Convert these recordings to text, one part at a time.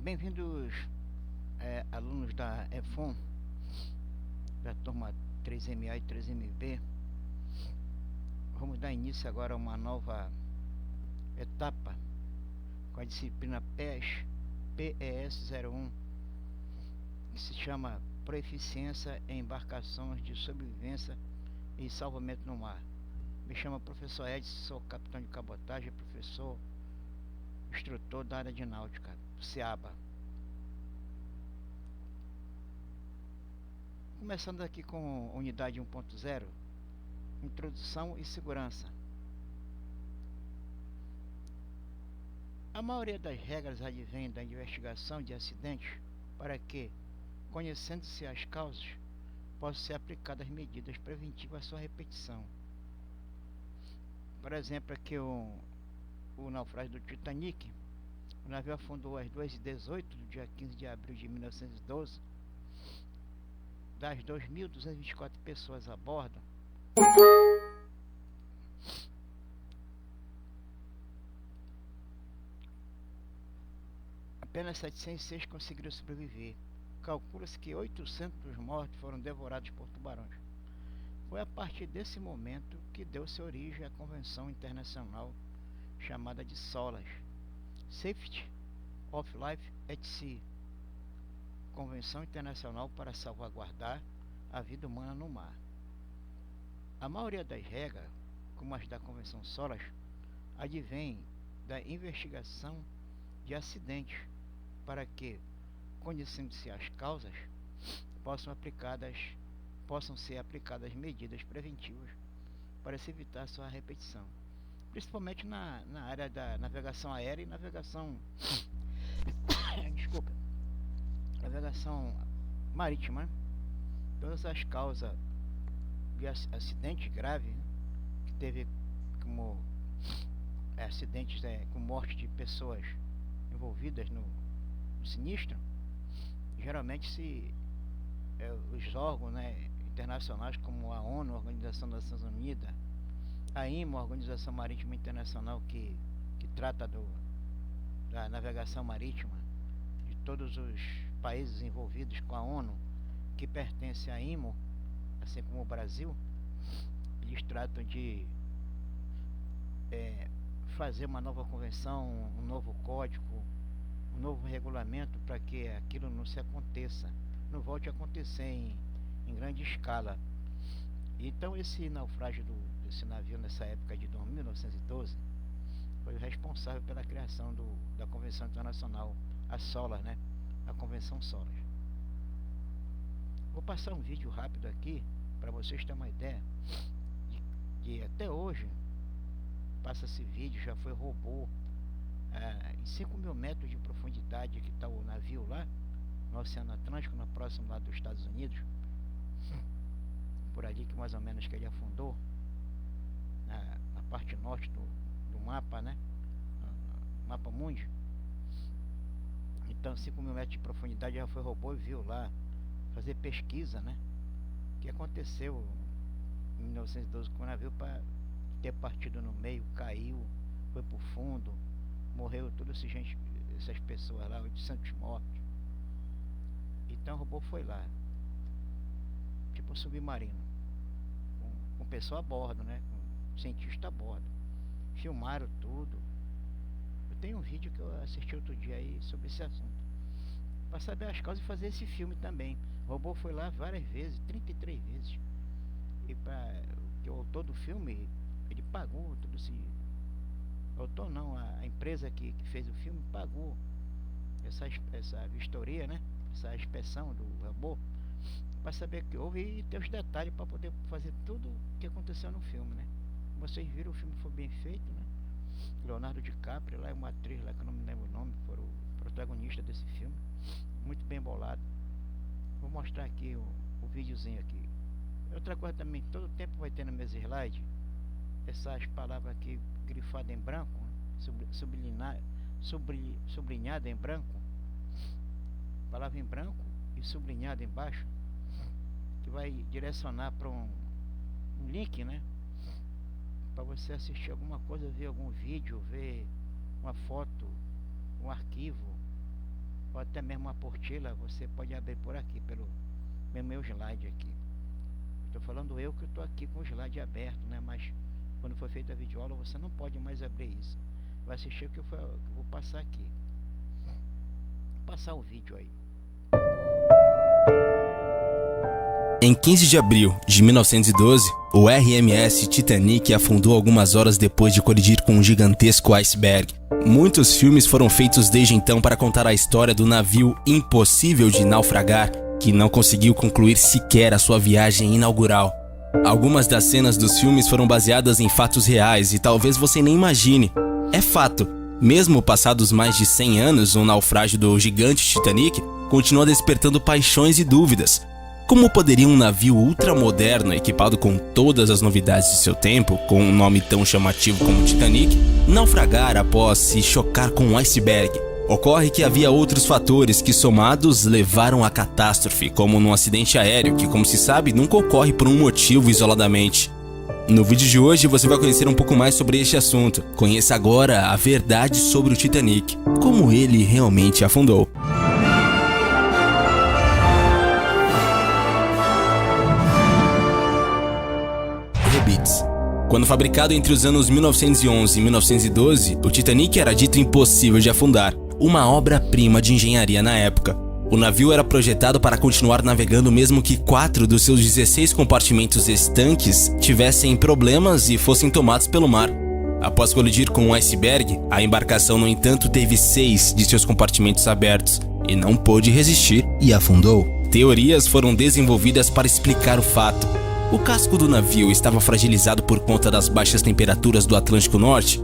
Bem-vindos, alunos da EFON, da turma 3MA e 3MB. Vamos dar início agora a uma nova etapa com a disciplina PES 01, que se chama Proficiência em Embarcações de Sobrevivência e Salvamento no Mar. Me chamo professor Edson, sou capitão de cabotagem, professor instrutor da área de náutica, CEABA. Começando aqui com unidade 1.0, introdução e segurança. A maioria das regras advém da investigação de acidentes para que, conhecendo-se as causas, possam ser aplicadas medidas preventivas à sua repetição. Por exemplo, aqui o naufrágio do Titanic. O navio afundou às 2h18 do dia 15 de abril de 1912. Das 2.224 pessoas a bordo, apenas 706 conseguiram sobreviver. Calcula-se que 800 dos mortos foram devorados por tubarões. Foi a partir desse momento que deu-se origem à Convenção Internacional chamada de SOLAS, Safety of Life at Sea, Convenção Internacional para salvaguardar a vida humana no mar. A maioria das regras, como as da Convenção SOLAS, advém da investigação de acidentes para que, conhecendo-se as causas, possam ser aplicadas medidas preventivas para se evitar sua repetição, principalmente na área da navegação aérea e navegação navegação marítima. Todas as causas de acidente grave, né, que teve como acidentes com morte de pessoas envolvidas no sinistro, geralmente os órgãos, né, internacionais como a ONU, a Organização das Nações Unidas, a IMO, a Organização Marítima Internacional, que trata da navegação marítima de todos os países envolvidos com a ONU, que pertence à IMO, assim como o Brasil. Eles tratam de fazer uma nova convenção, um novo código, um novo regulamento para que aquilo não volte a acontecer em grande escala. Então esse naufrágio desse navio nessa época de 1912 foi o responsável pela criação da Convenção Internacional, a SOLAS, né? A Convenção SOLAS. Vou passar um vídeo rápido aqui para vocês terem uma ideia de até hoje passa-se vídeo, já foi robô em 5.000 metros de profundidade que está o navio lá no Oceano Atlântico, próximo lá dos Estados Unidos, por ali que mais ou menos que ele afundou, na parte norte do mapa, né? Mapa mundi. Então 5.000 metros de profundidade já foi robô e viu lá fazer pesquisa, né? O que aconteceu em 1912 com o navio para ter partido no meio, caiu, foi pro fundo, morreu toda essas pessoas lá, 800 mortos. Então o robô foi lá, tipo um submarino, com pessoa a bordo, né? Com cientista a bordo. Filmaram tudo. Eu tenho um vídeo que eu assisti outro dia aí sobre esse assunto, para saber as causas e fazer esse filme também. O robô foi lá várias vezes, 33 vezes. E para o autor do filme, ele pagou tudo esse... O autor não, a empresa que fez o filme pagou essa vistoria, né? Essa inspeção do robô, para saber o que houve e ter os detalhes para poder fazer tudo o que aconteceu no filme, né? Vocês viram, o filme foi bem feito, né? Leonardo DiCaprio lá, uma atriz lá que eu não me lembro o nome, foram o protagonista desse filme, muito bem bolado. Vou mostrar aqui o videozinho aqui. Outra coisa também, todo tempo vai ter no meu slide essas palavras aqui grifadas em branco, né? Sublinhada em branco, palavra em branco e sublinhada embaixo, que vai direcionar para um link, né? Para você assistir alguma coisa, ver algum vídeo, ver uma foto, um arquivo, ou até mesmo uma portilha, você pode abrir por aqui, pelo meu slide aqui. Estou falando eu que estou aqui com o slide aberto, né? Mas quando for feita a videoaula você não pode mais abrir isso. Vai assistir o que eu vou passar aqui. Vou passar o vídeo aí. Em 15 de abril de 1912, o RMS Titanic afundou algumas horas depois de colidir com um gigantesco iceberg. Muitos filmes foram feitos desde então para contar a história do navio impossível de naufragar, que não conseguiu concluir sequer a sua viagem inaugural. Algumas das cenas dos filmes foram baseadas em fatos reais e talvez você nem imagine. É fato, mesmo passados mais de 100 anos, o naufrágio do gigante Titanic continua despertando paixões e dúvidas. Como poderia um navio ultramoderno, equipado com todas as novidades de seu tempo, com um nome tão chamativo como Titanic, naufragar após se chocar com um iceberg? Ocorre que havia outros fatores que, somados, levaram à catástrofe, como num acidente aéreo, que, como se sabe, nunca ocorre por um motivo isoladamente. No vídeo de hoje você vai conhecer um pouco mais sobre este assunto. Conheça agora a verdade sobre o Titanic, como ele realmente afundou. Rebites. Quando fabricado entre os anos 1911 e 1912, o Titanic era dito impossível de afundar, uma obra-prima de engenharia na época. O navio era projetado para continuar navegando mesmo que 4 dos seus 16 compartimentos estanques tivessem problemas e fossem tomados pelo mar. Após colidir com um iceberg, a embarcação, no entanto, teve 6 de seus compartimentos abertos e não pôde resistir e afundou. Teorias foram desenvolvidas para explicar o fato. O casco do navio estava fragilizado por conta das baixas temperaturas do Atlântico Norte?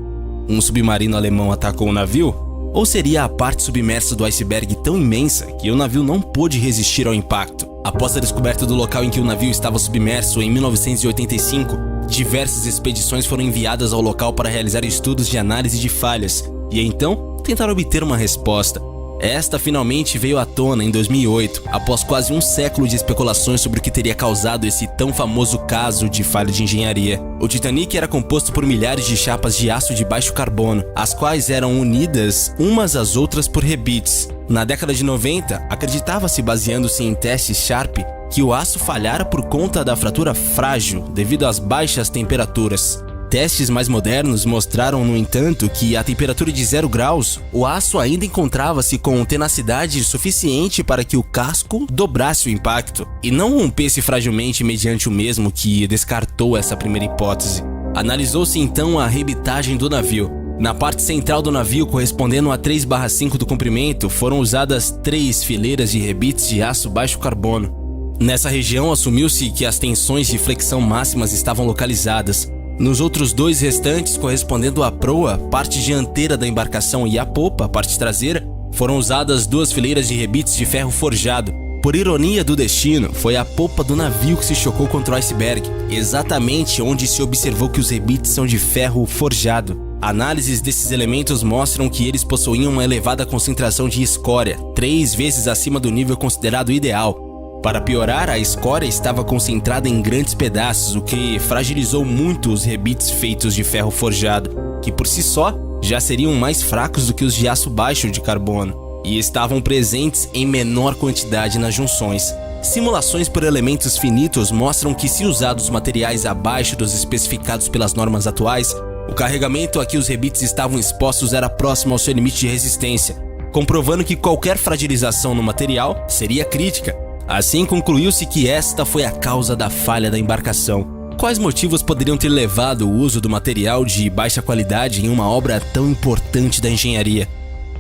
Um submarino alemão atacou o navio? Ou seria a parte submersa do iceberg tão imensa que o navio não pôde resistir ao impacto? Após a descoberta do local em que o navio estava submerso em 1985, diversas expedições foram enviadas ao local para realizar estudos de análise de falhas e então tentar obter uma resposta. Esta finalmente veio à tona em 2008, após quase um século de especulações sobre o que teria causado esse tão famoso caso de falha de engenharia. O Titanic era composto por milhares de chapas de aço de baixo carbono, as quais eram unidas umas às outras por rebites. Na década de 90, acreditava-se, baseando-se em testes Sharp, que o aço falhara por conta da fratura frágil devido às baixas temperaturas. Testes mais modernos mostraram, no entanto, que a temperatura de 0 graus, o aço ainda encontrava-se com tenacidade suficiente para que o casco dobrasse o impacto e não rompesse fragilmente mediante o mesmo, que descartou essa primeira hipótese. Analisou-se então a rebitagem do navio. Na parte central do navio, correspondendo a 3/5 do comprimento, foram usadas 3 fileiras de rebites de aço baixo carbono. Nessa região, assumiu-se que as tensões de flexão máximas estavam localizadas. Nos outros 2 restantes, correspondendo à proa, parte dianteira da embarcação, e à popa, parte traseira, foram usadas 2 fileiras de rebites de ferro forjado. Por ironia do destino, foi a popa do navio que se chocou contra o iceberg, exatamente onde se observou que os rebites são de ferro forjado. Análises desses elementos mostram que eles possuíam uma elevada concentração de escória, 3 vezes acima do nível considerado ideal. Para piorar, a escória estava concentrada em grandes pedaços, o que fragilizou muito os rebites feitos de ferro forjado, que por si só já seriam mais fracos do que os de aço baixo de carbono, e estavam presentes em menor quantidade nas junções. Simulações por elementos finitos mostram que, se usados materiais abaixo dos especificados pelas normas atuais, o carregamento a que os rebites estavam expostos era próximo ao seu limite de resistência, comprovando que qualquer fragilização no material seria crítica. Assim, concluiu-se que esta foi a causa da falha da embarcação. Quais motivos poderiam ter levado o uso do material de baixa qualidade em uma obra tão importante da engenharia?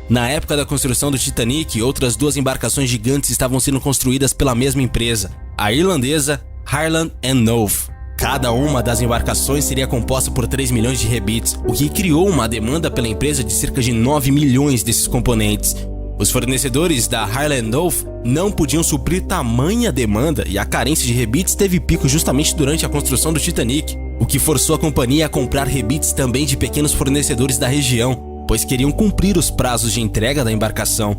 Na época da construção do Titanic, outras 2 embarcações gigantes estavam sendo construídas pela mesma empresa, a irlandesa Harland & Wolff. Cada uma das embarcações seria composta por 3 milhões de rebites, o que criou uma demanda pela empresa de cerca de 9 milhões desses componentes. Os fornecedores da Harland & Wolff não podiam suprir tamanha demanda e a carência de rebites teve pico justamente durante a construção do Titanic, o que forçou a companhia a comprar rebites também de pequenos fornecedores da região, pois queriam cumprir os prazos de entrega da embarcação.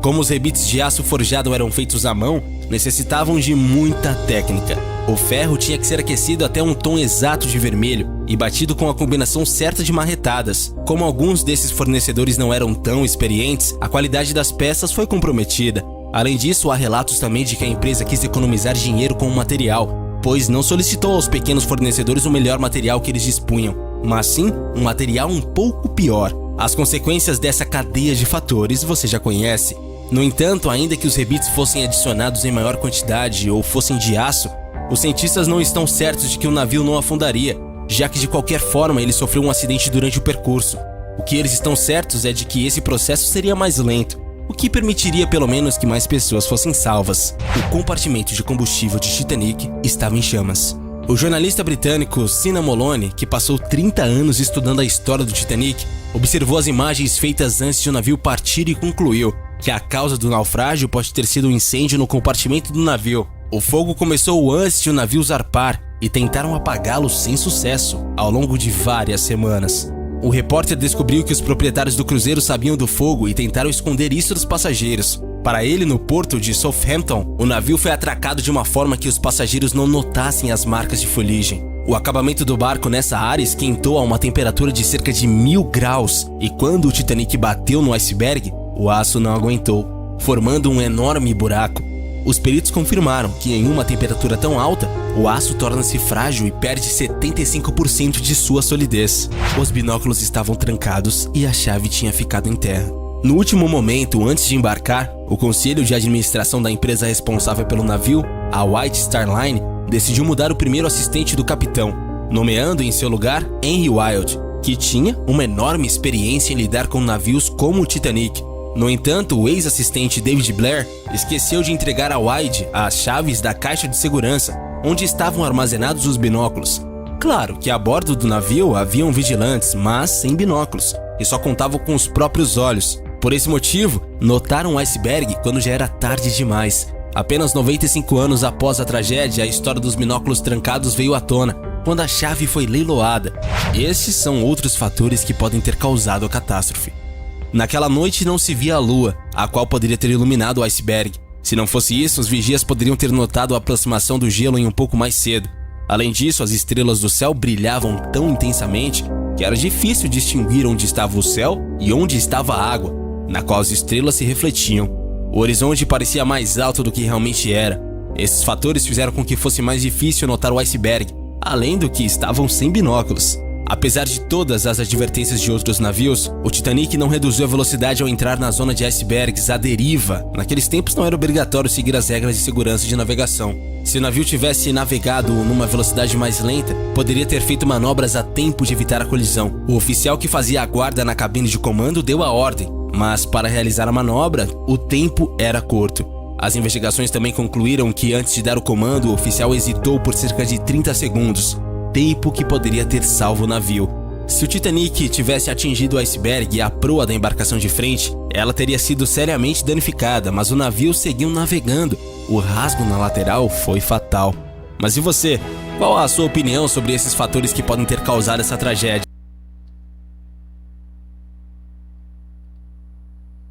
Como os rebites de aço forjado eram feitos à mão, necessitavam de muita técnica. O ferro tinha que ser aquecido até um tom exato de vermelho e batido com a combinação certa de marretadas. Como alguns desses fornecedores não eram tão experientes, a qualidade das peças foi comprometida. Além disso, há relatos também de que a empresa quis economizar dinheiro com o material, pois não solicitou aos pequenos fornecedores o melhor material que eles dispunham, mas sim um material um pouco pior. As consequências dessa cadeia de fatores você já conhece. No entanto, ainda que os rebites fossem adicionados em maior quantidade ou fossem de aço, os cientistas não estão certos de que o navio não afundaria, já que de qualquer forma ele sofreu um acidente durante o percurso. O que eles estão certos é de que esse processo seria mais lento, o que permitiria pelo menos que mais pessoas fossem salvas. O compartimento de combustível de Titanic estava em chamas. O jornalista britânico Sina Moloney, que passou 30 anos estudando a história do Titanic, observou as imagens feitas antes de o navio partir e concluiu que a causa do naufrágio pode ter sido um incêndio no compartimento do navio. O fogo começou antes de o navio zarpar e tentaram apagá-lo sem sucesso ao longo de várias semanas. O repórter descobriu que os proprietários do cruzeiro sabiam do fogo e tentaram esconder isso dos passageiros. Para ele, no porto de Southampton, o navio foi atracado de uma forma que os passageiros não notassem as marcas de fuligem. O acabamento do barco nessa área esquentou a uma temperatura de cerca de 1000 graus e quando o Titanic bateu no iceberg, o aço não aguentou, formando um enorme buraco. Os peritos confirmaram que em uma temperatura tão alta, o aço torna-se frágil e perde 75% de sua solidez. Os binóculos estavam trancados e a chave tinha ficado em terra. No último momento, antes de embarcar, o conselho de administração da empresa responsável pelo navio, a White Star Line, decidiu mudar o primeiro assistente do capitão, nomeando em seu lugar Henry Wilde, que tinha uma enorme experiência em lidar com navios como o Titanic. No entanto, o ex-assistente David Blair esqueceu de entregar a Wilde as chaves da caixa de segurança, onde estavam armazenados os binóculos. Claro que a bordo do navio haviam vigilantes, mas sem binóculos, e só contavam com os próprios olhos. Por esse motivo, notaram o iceberg quando já era tarde demais. Apenas 95 anos após a tragédia, a história dos binóculos trancados veio à tona, quando a chave foi leiloada. Esses são outros fatores que podem ter causado a catástrofe. Naquela noite não se via a lua, a qual poderia ter iluminado o iceberg. Se não fosse isso, os vigias poderiam ter notado a aproximação do gelo em um pouco mais cedo. Além disso, as estrelas do céu brilhavam tão intensamente que era difícil distinguir onde estava o céu e onde estava a água, na qual as estrelas se refletiam. O horizonte parecia mais alto do que realmente era. Esses fatores fizeram com que fosse mais difícil notar o iceberg, além do que estavam sem binóculos. Apesar de todas as advertências de outros navios, o Titanic não reduziu a velocidade ao entrar na zona de icebergs à deriva. Naqueles tempos não era obrigatório seguir as regras de segurança de navegação. Se o navio tivesse navegado numa velocidade mais lenta, poderia ter feito manobras a tempo de evitar a colisão. O oficial que fazia a guarda na cabine de comando deu a ordem, mas para realizar a manobra, o tempo era curto. As investigações também concluíram que antes de dar o comando, o oficial hesitou por cerca de 30 segundos. Tempo que poderia ter salvo o navio. Se o Titanic tivesse atingido o iceberg e a proa da embarcação de frente, ela teria sido seriamente danificada, mas o navio seguiu navegando. O rasgo na lateral foi fatal. Mas e você? Qual a sua opinião sobre esses fatores que podem ter causado essa tragédia?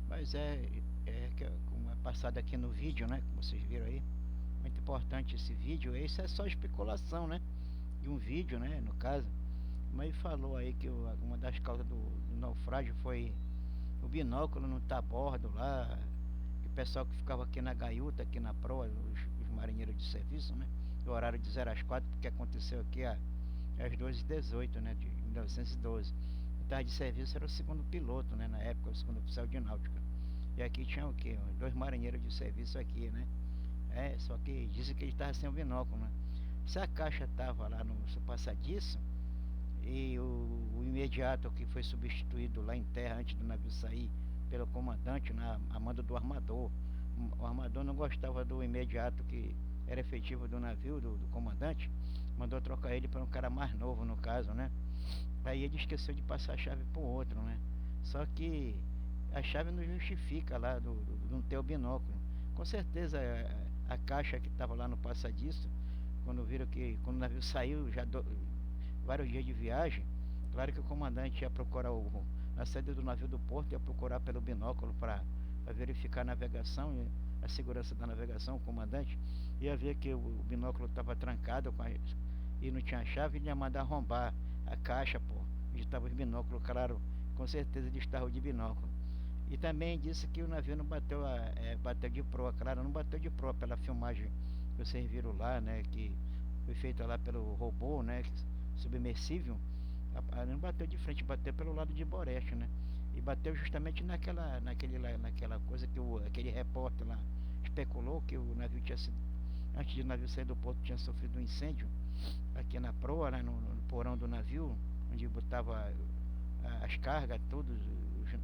Mas como é passado aqui no vídeo, né, como vocês viram aí, muito importante esse vídeo. Isso é só especulação, né, de um vídeo, né, no caso. Mas falou aí que uma das causas do naufrágio foi o binóculo não tá a bordo lá, que o pessoal que ficava aqui na gaiuta, aqui na proa, os marinheiros de serviço, né, do horário de 0 às 4, porque aconteceu aqui às 2h18, né, de 1912. O tarde de serviço era o segundo piloto, né, na época, o segundo oficial de náutica. E aqui tinha o quê? 2 marinheiros de serviço aqui, né. Só que disse que ele estava sem o binóculo, né. Se a caixa estava lá no seu passadiço e o imediato que foi substituído lá em terra antes do navio sair pelo comandante a mando do armador, o armador não gostava do imediato que era efetivo do navio, do comandante, mandou trocar ele para um cara mais novo, no caso, né. Aí ele esqueceu de passar a chave para o outro, né. Só que a chave não justifica lá do não ter o binóculo. Com certeza a caixa que estava lá no passadiço, quando viram que quando o navio saiu, já vários dias de viagem, claro que o comandante ia procurar na saída do navio do porto, ia procurar pelo binóculo para para verificar a navegação, a segurança da navegação, o comandante ia ver que o binóculo estava trancado e não tinha chave, ele ia mandar arrombar a caixa, pô, onde estava os binóculos, claro, com certeza ele estava de binóculo. E também disse que o navio não bateu, bateu de proa, claro, não bateu de proa pela filmagem que vocês viram lá, né, que foi feita lá pelo robô, né, submersível. Não bateu de frente, bateu pelo lado de Boreste, né, e bateu justamente naquela coisa que aquele repórter lá especulou que o navio tinha sido, antes de o navio sair do porto, tinha sofrido um incêndio aqui na proa, né, no porão do navio, onde botava as cargas, todos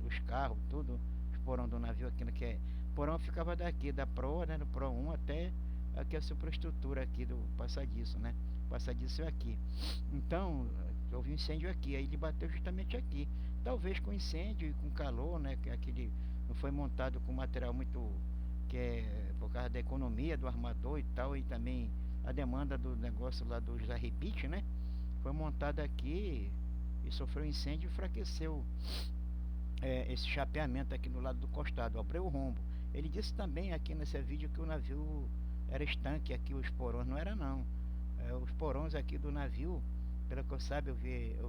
os carros, tudo, os porão do navio aqui, que é porão, ficava daqui da proa, né, do proa 1 até aqui a superestrutura aqui do passadiço, né, passadiço é aqui. Então houve um incêndio aqui, aí ele bateu justamente aqui, talvez com incêndio e com calor, né, que aquele não foi montado com material muito, que é por causa da economia do armador e tal, e também a demanda do negócio lá dos arrebites, né, foi montado aqui e sofreu incêndio e enfraqueceu esse chapeamento aqui no lado do costado, abriu o rombo. Ele disse também aqui nesse vídeo que o navio era estanque aqui, os porões não era não. Os porões aqui do navio, pelo que eu sabe, eu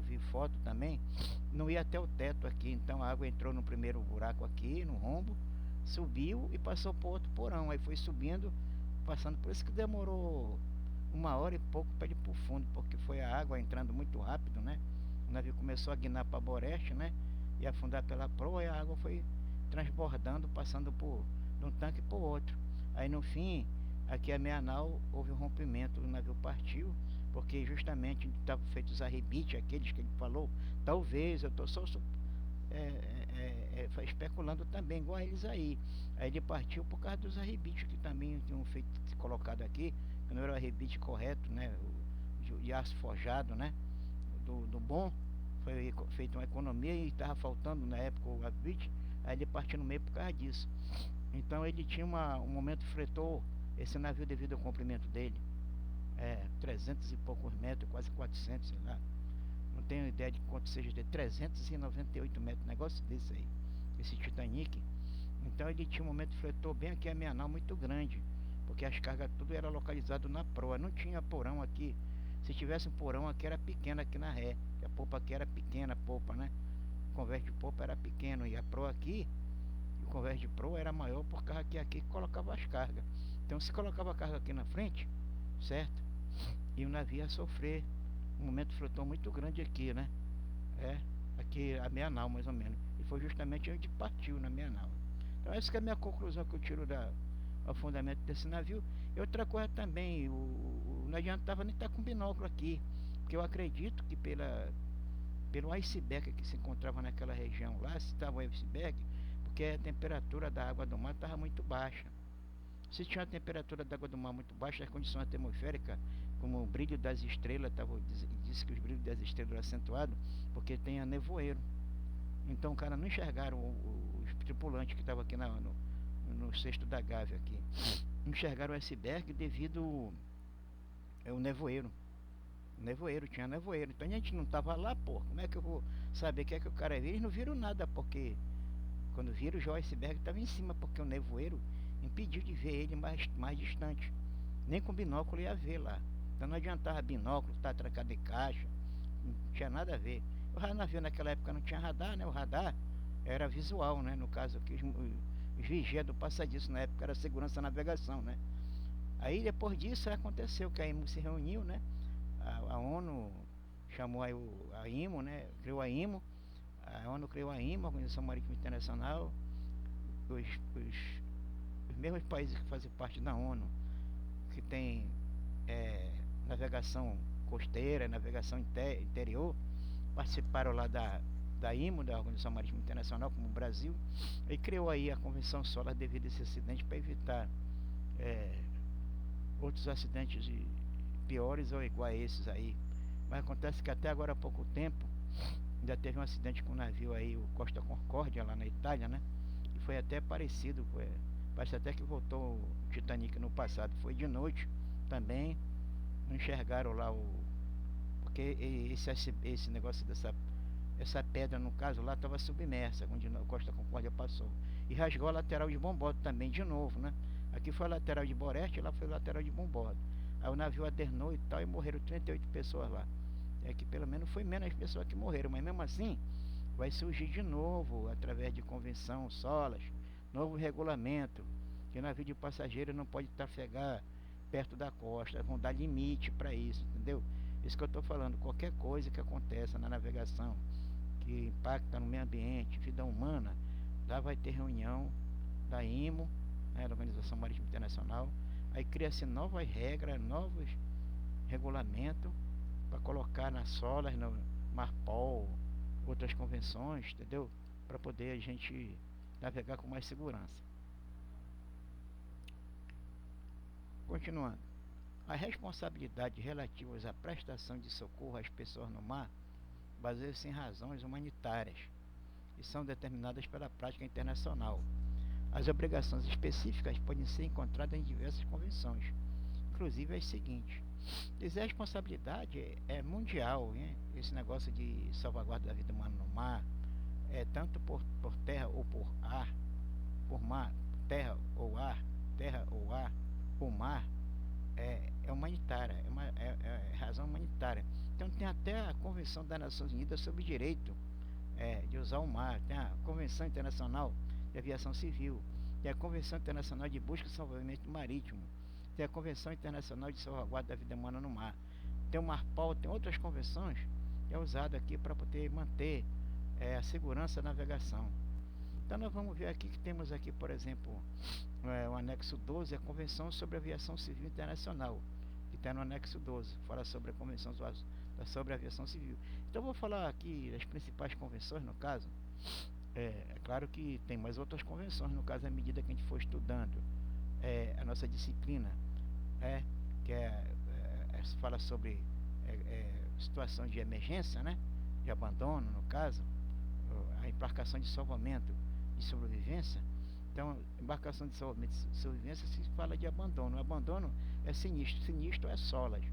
vi foto também, não ia até o teto aqui, então a água entrou no primeiro buraco aqui, no rombo, subiu e passou por outro porão, aí foi subindo, passando, por isso que demorou 1 hora e pouco para ele ir pro fundo, porque foi a água entrando muito rápido, né? O navio começou a guinar para Boreste, né? E afundar pela proa, e a água foi transbordando, passando de um tanque para o outro. Aí no fim, aqui a meia-nau, houve um rompimento, o navio partiu, porque justamente estavam feitos os arrebites, aqueles que ele falou. Talvez, eu estou só especulando também, igual a eles aí. Aí ele partiu por causa dos arrebites que também tinham feito, colocado aqui, que não era o arrebite correto, né? De aço forjado, né? Do bom, foi feita uma economia e estava faltando na época o arrebite, aí ele partiu no meio por causa disso. Então ele tinha um momento, fretou esse navio devido ao comprimento dele, 300 e poucos metros, quase 400, sei lá, não tenho ideia de quanto seja, de 398 metros, negócio desse aí, esse Titanic. Então ele tinha um momento, fretou bem aqui a meia-nau, muito grande, porque as cargas tudo era localizado na proa, não tinha porão aqui. Se tivesse um porão aqui era pequeno aqui na ré, que a polpa aqui era pequena, a polpa, né? O convés de polpa era pequeno, e a proa aqui, o convés de proa era maior por causa que aqui colocava as cargas. Então se colocava a carga aqui na frente, certo? E o navio ia sofrer um momento flutuou muito grande aqui, né? Aqui a meia-nau mais ou menos. E foi justamente onde partiu na meia-nau. Então essa que é a minha conclusão que eu tiro do afundamento desse navio. E outra coisa também, não adiantava nem estar com binóculo aqui, porque eu acredito que pelo iceberg que se encontrava naquela região lá, se estava o iceberg, porque a temperatura da água do mar estava muito baixa. Se tinha a temperatura da água do mar muito baixa, as condições atmosféricas, como o brilho das estrelas, disse que os brilhos das estrelas eram acentuados, porque tem a nevoeiro. Então, cara, não enxergaram os tripulantes que estavam aqui no cesto da Gávea aqui. Não enxergaram o iceberg devido ao nevoeiro. Tinha nevoeiro. Então a gente não estava lá, pô. Como é que eu vou saber que é que o cara viu? Eles não viram nada, porque quando viram já o iceberg estava em cima, porque o nevoeiro impediu de ver ele mais distante. Nem com binóculo ia ver lá. Então não adiantava binóculo, estar trancado em caixa. Não tinha nada a ver. O navio naquela época não tinha radar, né? O radar era visual, né? No caso aqui, os vigias do passadiço na época era segurança da navegação, né? Aí depois disso aconteceu que a IMO se reuniu, né? A ONU chamou a IMO, né? Criou a IMO. A ONU criou a IMO, a Organização Marítima Internacional. Os mesmos países que fazem parte da ONU, que tem navegação costeira, navegação interior, participaram lá da IMO, da Organização Marítima Internacional, como o Brasil, e criou aí a Convenção Solar devido a esse acidente para evitar outros acidentes piores ou iguais a esses aí. Mas acontece que até agora há pouco tempo ainda teve um acidente com um navio aí, o Costa Concórdia, lá na Itália, né? E foi até parecido, parece até que voltou o Titanic no passado. Foi de noite também, não enxergaram lá porque esse negócio essa pedra, no caso lá, estava submersa, onde a Costa Concórdia passou. E rasgou a lateral de Bombordo também, de novo, né? Aqui foi a lateral de Boreste, lá foi a lateral de Bombordo. Aí o navio adernou e tal, e morreram 38 pessoas lá. É que pelo menos foi menos pessoas que morreram, mas mesmo assim, vai surgir de novo, através de convenção, solas, novo regulamento, que navio de passageiro não pode trafegar perto da costa, vão dar limite para isso, entendeu? Isso que eu estou falando, qualquer coisa que aconteça na navegação, que impacta no meio ambiente, vida humana, lá vai ter reunião da IMO, né, da Organização Marítima Internacional, aí cria-se novas regras, novos regulamentos para colocar nas solas, no Marpol, outras convenções, entendeu? Para poder a gente navegar com mais segurança. Continuando. As responsabilidades relativas à prestação de socorro às pessoas no mar baseiam-se em razões humanitárias e são determinadas pela prática internacional. As obrigações específicas podem ser encontradas em diversas convenções, inclusive as seguintes. Dizer a responsabilidade é mundial, hein? Esse negócio de salvaguarda da vida humana no mar, tanto por terra ou por ar, por mar, terra ou ar, o mar, é humanitária, é razão humanitária. Então tem até a Convenção das Nações Unidas sobre o Direito de usar o mar, tem a Convenção Internacional de Aviação Civil, tem a Convenção Internacional de Busca e Salvamento Marítimo, tem a Convenção Internacional de Salvaguarda da Vida Humana no Mar, tem o Marpol, tem outras convenções que é usado aqui para poder manter a segurança da navegação. Então nós vamos ver aqui que temos aqui, por exemplo, o anexo 12, a Convenção sobre a Aviação Civil Internacional, que está no anexo 12, fala sobre a Convenção sobre a Aviação Civil. Então eu vou falar aqui das principais convenções, no caso. É claro que tem mais outras convenções, no caso, à medida que a gente for estudando a nossa disciplina, que fala sobre situação de emergência, né, de abandono, no caso, a embarcação de salvamento e sobrevivência. Então, embarcação de salvamento e sobrevivência se fala de abandono. O abandono é sinistro, sinistro é solas.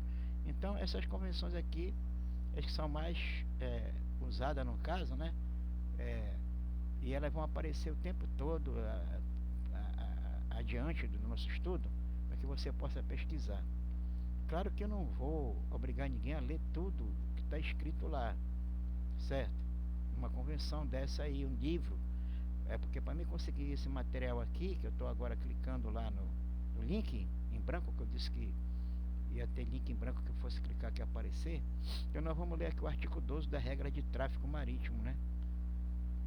Então, essas convenções aqui, as que são mais usadas no caso, né, e elas vão aparecer o tempo todo adiante do nosso estudo, para que você possa pesquisar. Claro que eu não vou obrigar ninguém a ler tudo que está escrito lá, certo? Uma convenção dessa aí, um livro, porque para mim conseguir esse material aqui, que eu estou agora clicando lá no link em branco, que eu disse que ia ter link em branco que eu fosse clicar aqui aparecer, então nós vamos ler aqui o artigo 12 da regra de tráfego marítimo, né?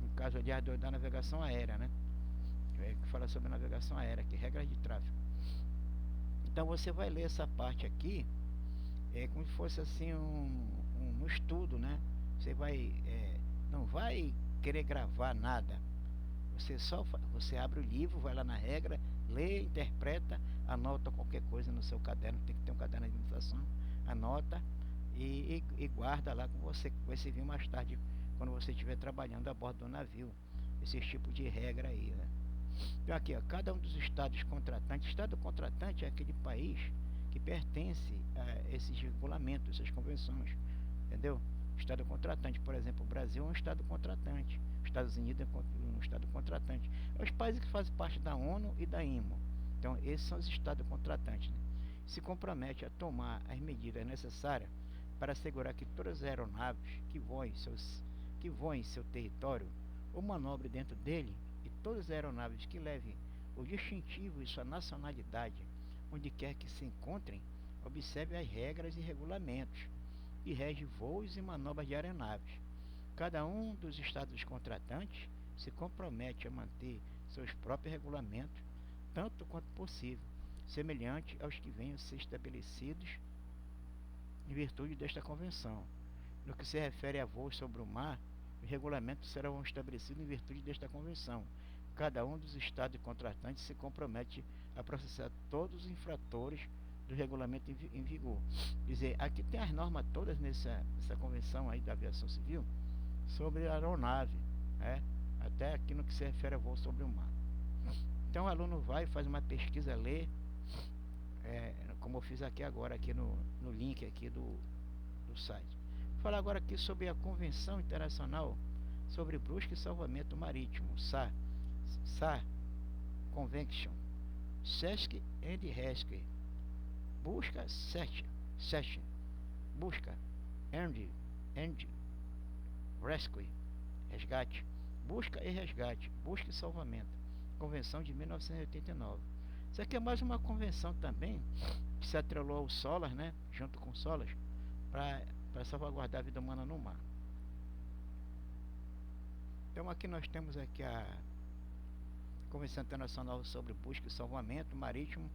No caso, aliás, da navegação aérea, né? Que fala sobre navegação aérea, que regras de tráfego. Então você vai ler essa parte aqui, como se fosse assim um estudo, né? Você vai, não vai querer gravar nada. Você abre o livro, vai lá na regra, lê, interpreta, anota qualquer coisa no seu caderno, tem que ter um caderno de anotação, anota e guarda lá com você, que vai servir mais tarde quando você estiver trabalhando a bordo do navio, esse tipo de regra aí, né? Então aqui, cada um dos estados contratantes, estado contratante é aquele país que pertence a esses regulamentos, essas convenções, entendeu? Estado contratante, por exemplo, o Brasil é um estado contratante, os Estados Unidos é um estado contratante, os países que fazem parte da ONU e da IMO. Então esses são os estados contratantes, né? Se compromete a tomar as medidas necessárias para assegurar que todas as aeronaves que voem em seu território ou manobrem dentro dele, e todas as aeronaves que levem o distintivo e sua nacionalidade onde quer que se encontrem, observem as regras e regulamentos que regem voos e manobras de aeronaves. Cada um dos estados contratantes se compromete a manter seus próprios regulamentos, tanto quanto possível, semelhante aos que venham a ser estabelecidos em virtude desta convenção. No que se refere a voos sobre o mar, os regulamentos serão estabelecidos em virtude desta convenção. Cada um dos estados contratantes se compromete a processar todos os infratores do regulamento em vigor. Quer dizer, aqui tem as normas todas nessa convenção aí da aviação civil sobre a aeronave, até aqui no que se refere a voo sobre o mar. Então o aluno vai, faz uma pesquisa, lê, como eu fiz aqui agora, aqui no link aqui do site. Vou falar agora aqui sobre a Convenção Internacional sobre Busca e Salvamento Marítimo, SAR Convention, Search and Rescue, busca, search, busca, and rescue, resgate, busca e resgate, busca e salvamento, Convenção de 1989. Isso aqui é mais uma convenção também que se atrelou ao SOLAS, né, junto com o SOLAS, para salvaguardar a vida humana no mar. Então aqui nós temos aqui a Convenção Internacional sobre Busca e Salvamento Marítimo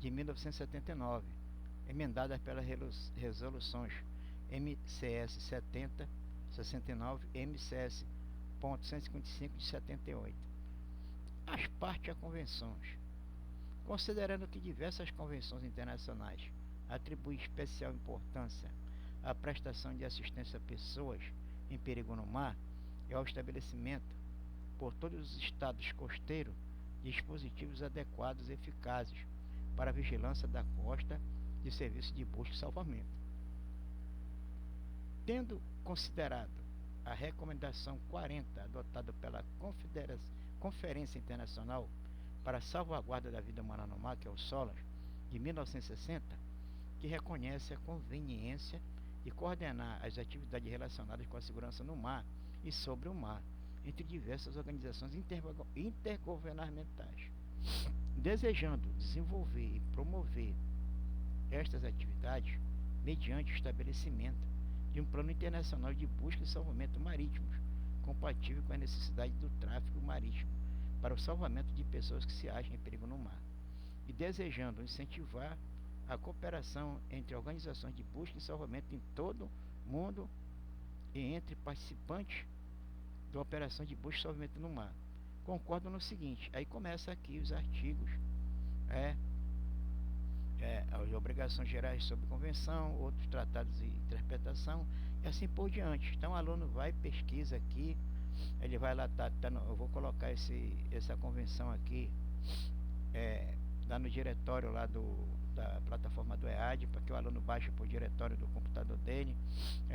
de 1979, emendada pelas resoluções MCS 70, 69 e MCS .155 de 78. As partes a convenções. Considerando que diversas convenções internacionais atribuem especial importância à prestação de assistência a pessoas em perigo no mar e ao estabelecimento por todos os estados costeiros de dispositivos adequados e eficazes para a vigilância da costa de serviço de busca e salvamento. Tendo considerado a recomendação 40 adotada pela Conferência Internacional para a Salvaguarda da Vida Humana no Mar, que é o SOLAS, de 1960, que reconhece a conveniência de coordenar as atividades relacionadas com a segurança no mar e sobre o mar, entre diversas organizações intergovernamentais, desejando desenvolver e promover estas atividades mediante o estabelecimento de um plano internacional de busca e salvamento marítimos, compatível com a necessidade do tráfego marítimo para o salvamento de pessoas que se acham em perigo no mar, e desejando incentivar a cooperação entre organizações de busca e salvamento em todo o mundo e entre participantes da operação de busca e salvamento no mar. Concordo no seguinte, aí começa aqui os artigos, as obrigações gerais sobre convenção, outros tratados e interpretação, e assim por diante. Então o aluno vai, pesquisa aqui, ele vai lá, eu vou colocar essa convenção aqui, lá no diretório lá da plataforma do EAD, para que o aluno baixe para o diretório do computador dele,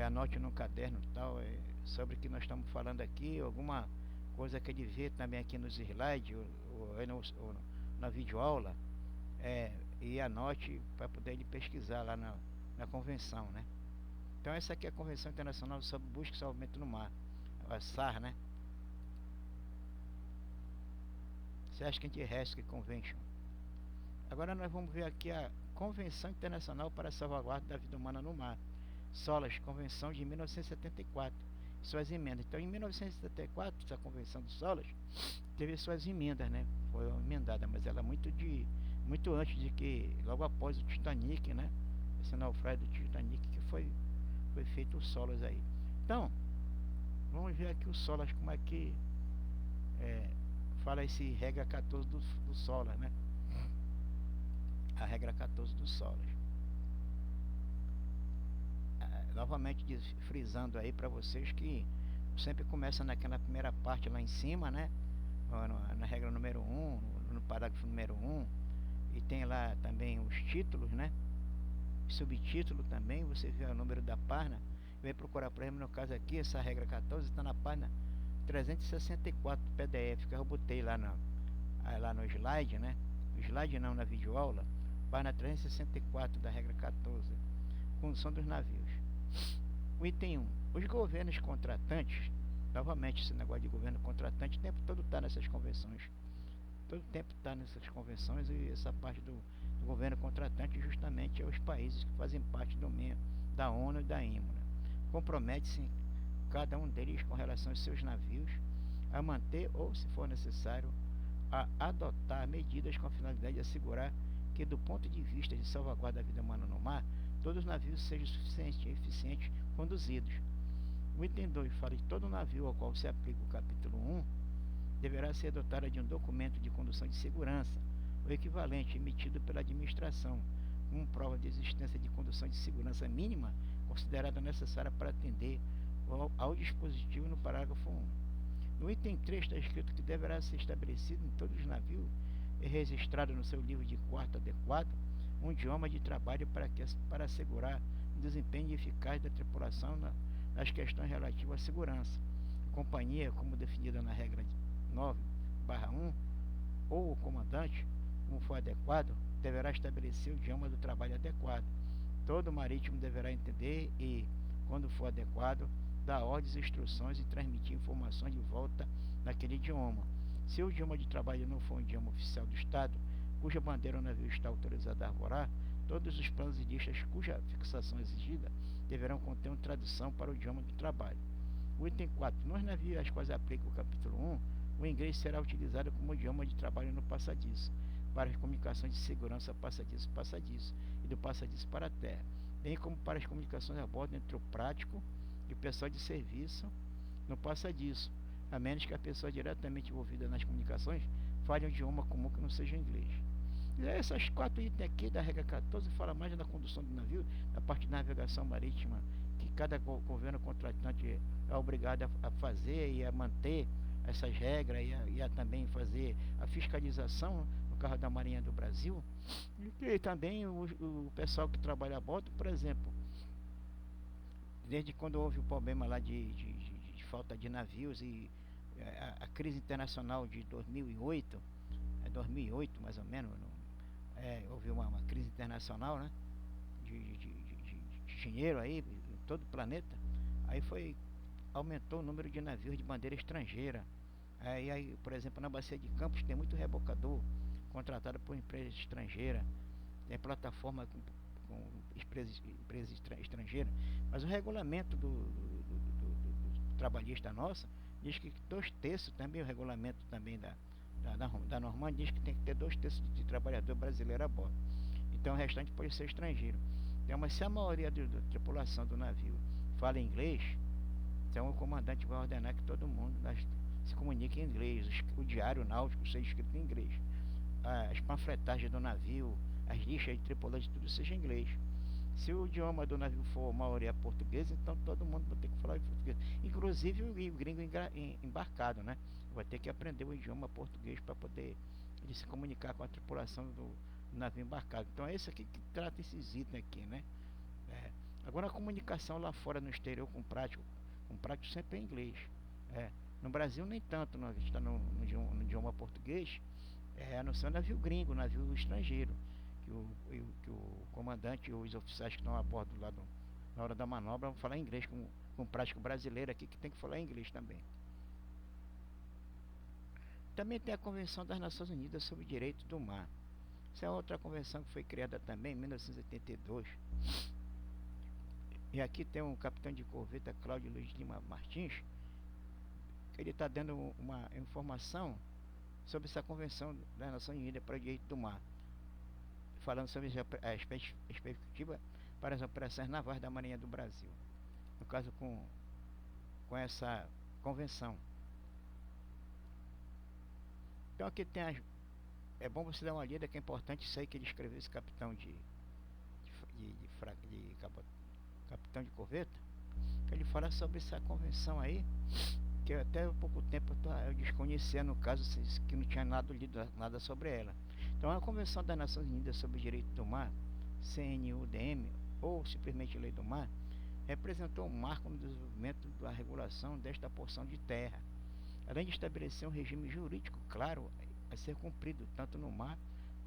anote no caderno e tal, sobre o que nós estamos falando aqui, alguma coisa que ele vê também aqui nos slides, ou na videoaula, e anote para poder ele pesquisar lá na convenção, né? Então essa aqui é a Convenção Internacional sobre Busca e Salvamento no Mar, a SAR, né? Search and Rescue Convention. Agora nós vamos ver aqui a Convenção Internacional para a Salvaguarda da Vida Humana no Mar, SOLAS, Convenção de 1974, suas emendas. Então em 1974, essa Convenção do SOLAS teve suas emendas, né? Foi emendada, mas ela muito antes de que, logo após o Titanic, né? Esse naufrágio do Titanic, que foi feito o SOLAS aí. Então, vamos ver aqui o SOLAS, como é que fala esse regra 14 do SOLAS, né? A regra 14 do SOLAS. Novamente frisando aí para vocês que sempre começa naquela primeira parte lá em cima, né? Na regra número 1, no parágrafo número 1, e tem lá também os títulos, né? Subtítulo também, você vê o número da página, vai procurar, por exemplo, no caso aqui, essa regra 14 está na página 364 do PDF, que eu botei lá no slide, né? No slide não, na videoaula, página 364 da regra 14, condução dos navios. O item 1. Os governos contratantes, novamente esse negócio de governo contratante, o tempo todo está nessas convenções. Todo tempo está nessas convenções, e essa parte do governo contratante justamente é os países que fazem parte da ONU e da IMO, né? Compromete-se cada um deles com relação aos seus navios a manter, ou se for necessário, a adotar medidas com a finalidade de assegurar que, do ponto de vista de salvaguarda da vida humana no mar, todos os navios sejam suficientemente eficientes conduzidos. O item 2 fala de todo navio ao qual se aplica o capítulo 1 deverá ser dotado de um documento de condução de segurança, o equivalente emitido pela administração, como prova de existência de condução de segurança mínima considerada necessária para atender ao dispositivo no parágrafo 1. No item 3 está escrito que deverá ser estabelecido em todos os navios e registrado no seu livro de quarto adequado um idioma de trabalho para assegurar no desempenho eficaz da tripulação nas questões relativas à segurança. A companhia, como definida na regra 9/1, ou o comandante, como for adequado, deverá estabelecer o idioma do trabalho adequado. Todo marítimo deverá entender e, quando for adequado, dar ordens e instruções e transmitir informações de volta naquele idioma. Se o idioma de trabalho não for um idioma oficial do Estado, cuja bandeira o navio está autorizado a arvorar, todos os planos e listas cuja fixação exigida deverão conter uma tradução para o idioma do trabalho. O item 4. Nos navios aos quais aplica o capítulo 1, o inglês será utilizado como idioma de trabalho no passadiço, para as comunicações de segurança passadiço e do passadiço para a terra, bem como para as comunicações a bordo entre o prático e o pessoal de serviço no passadiço, a menos que a pessoa diretamente envolvida nas comunicações fale um idioma comum que não seja inglês. E essas 4 itens aqui da regra 14 fala mais da condução do navio, da parte de navegação marítima, que cada governo contratante é obrigado a fazer e a manter essas regras e a também fazer a fiscalização no caso da Marinha do Brasil. E também o pessoal que trabalha a bordo, por exemplo, desde quando houve o problema lá de falta de navios e a crise internacional de 2008, 2008 mais ou menos, houve uma crise internacional, né, de dinheiro aí em todo o planeta. Aí aumentou o número de navios de bandeira estrangeira. Aí, por exemplo, na Bacia de Campos tem muito rebocador contratado por empresa estrangeira, tem plataforma com empresas estrangeiras, mas o regulamento do trabalhista nossa diz que 2/3, também o regulamento também da Normandia diz que tem que ter 2/3 de trabalhador brasileiro a bordo, então o restante pode ser estrangeiro. Então, mas se a maioria da tripulação do navio fala inglês, então o comandante vai ordenar que todo mundo se comunique em inglês, o diário náutico seja escrito em inglês, as panfletagens do navio, as listas de tripulantes, tudo seja em inglês. Se o idioma do navio for maioria português, então todo mundo vai ter que falar em português, inclusive o gringo embarcado, né? Vai ter que aprender o idioma português para poder ele se comunicar com a tripulação do navio embarcado. Então é esse aqui que trata esses itens aqui, né? Agora a comunicação lá fora no exterior com prático sempre é em inglês. No Brasil nem tanto, a gente está no idioma português, a não ser navio gringo, navio estrangeiro, que o comandante e os oficiais que estão a bordo lá na hora da manobra vão falar inglês com o prático brasileiro aqui que tem que falar inglês também. Também tem a Convenção das Nações Unidas sobre o Direito do Mar. Essa é outra convenção que foi criada também em 1982. E aqui tem um capitão de corveta, Cláudio Luiz Lima Martins, que ele está dando uma informação sobre essa Convenção das Nações Unidas para o Direito do Mar, falando sobre a perspectiva para as operações navais da Marinha do Brasil, no caso com essa convenção. Então aqui tem é bom você dar uma lida, que é importante isso aí que ele escreveu, esse capitão capitão de corveta, que ele fala sobre essa convenção aí, que até há pouco tempo eu desconhecia, no caso, que não tinha lido nada sobre ela. Então a Convenção das Nações Unidas sobre o Direito do Mar, CNUDM, ou simplesmente Lei do Mar, representou um marco no desenvolvimento da regulação desta porção de terra, além de estabelecer um regime jurídico claro a ser cumprido tanto no mar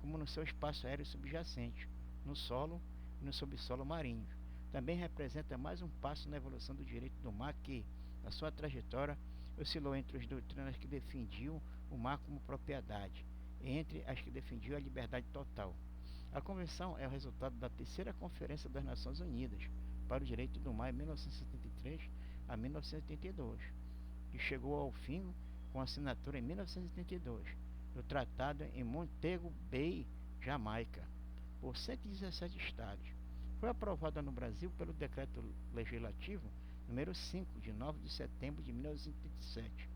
como no seu espaço aéreo subjacente, no solo e no subsolo marinho. Também representa mais um passo na evolução do direito do mar que, na sua trajetória, oscilou entre as doutrinas que defendiam o mar como propriedade e entre as que defendiam a liberdade total. A Convenção é o resultado da terceira Conferência das Nações Unidas para o Direito do Mar em 1973 a 1982, que chegou ao fim com a assinatura em 1982 do Tratado em Montego Bay, Jamaica, por 117 estados. Foi aprovada no Brasil pelo Decreto Legislativo número 5, de 9 de setembro de 1987,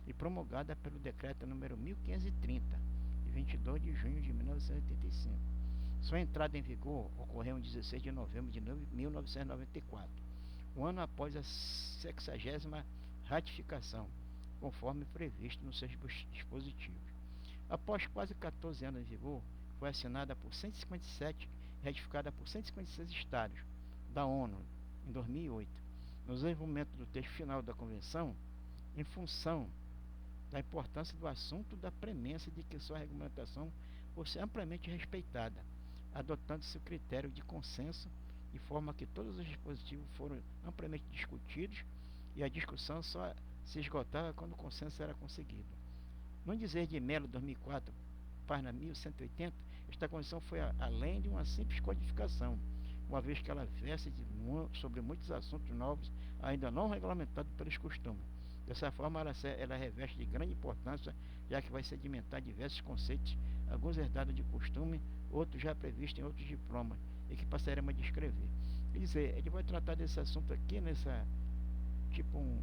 e promulgada pelo Decreto número 1530, de 22 de junho de 1985. Sua entrada em vigor ocorreu em 16 de novembro de 1994, um ano após a 60ª ratificação, conforme previsto nos seus dispositivos. Após quase 14 anos em vigor, foi assinada por 157 e ratificada por 156 estados, da ONU em 2008, no desenvolvimento do texto final da convenção, em função da importância do assunto, da premência de que sua regulamentação fosse amplamente respeitada, adotando-se o critério de consenso, de forma que todos os dispositivos foram amplamente discutidos e a discussão só se esgotava quando o consenso era conseguido. No dizer de Mello, 2004, página 1180, esta convenção foi além de uma simples codificação, uma vez que ela versa sobre muitos assuntos novos ainda não regulamentados pelos costumes. Dessa forma, ela reveste de grande importância, já que vai sedimentar diversos conceitos, alguns herdados de costume, outros já previstos em outros diplomas, e que passaremos a descrever. Quer dizer, ele vai tratar desse assunto aqui, nessa, tipo um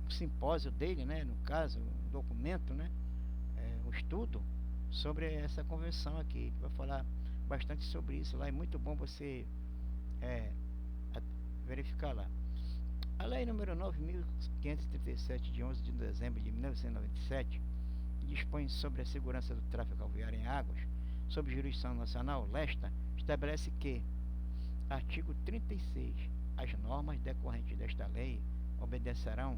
simpósio dele, né, no caso, um documento, né, um estudo sobre essa convenção aqui. Ele vai falar bastante sobre isso lá, é muito bom você verificar lá. A lei número 9.537, de 11 de dezembro de 1997, que dispõe sobre a segurança do tráfego alvear em águas, sob jurisdição nacional, lesta, estabelece que, artigo 36, as normas decorrentes desta lei obedecerão,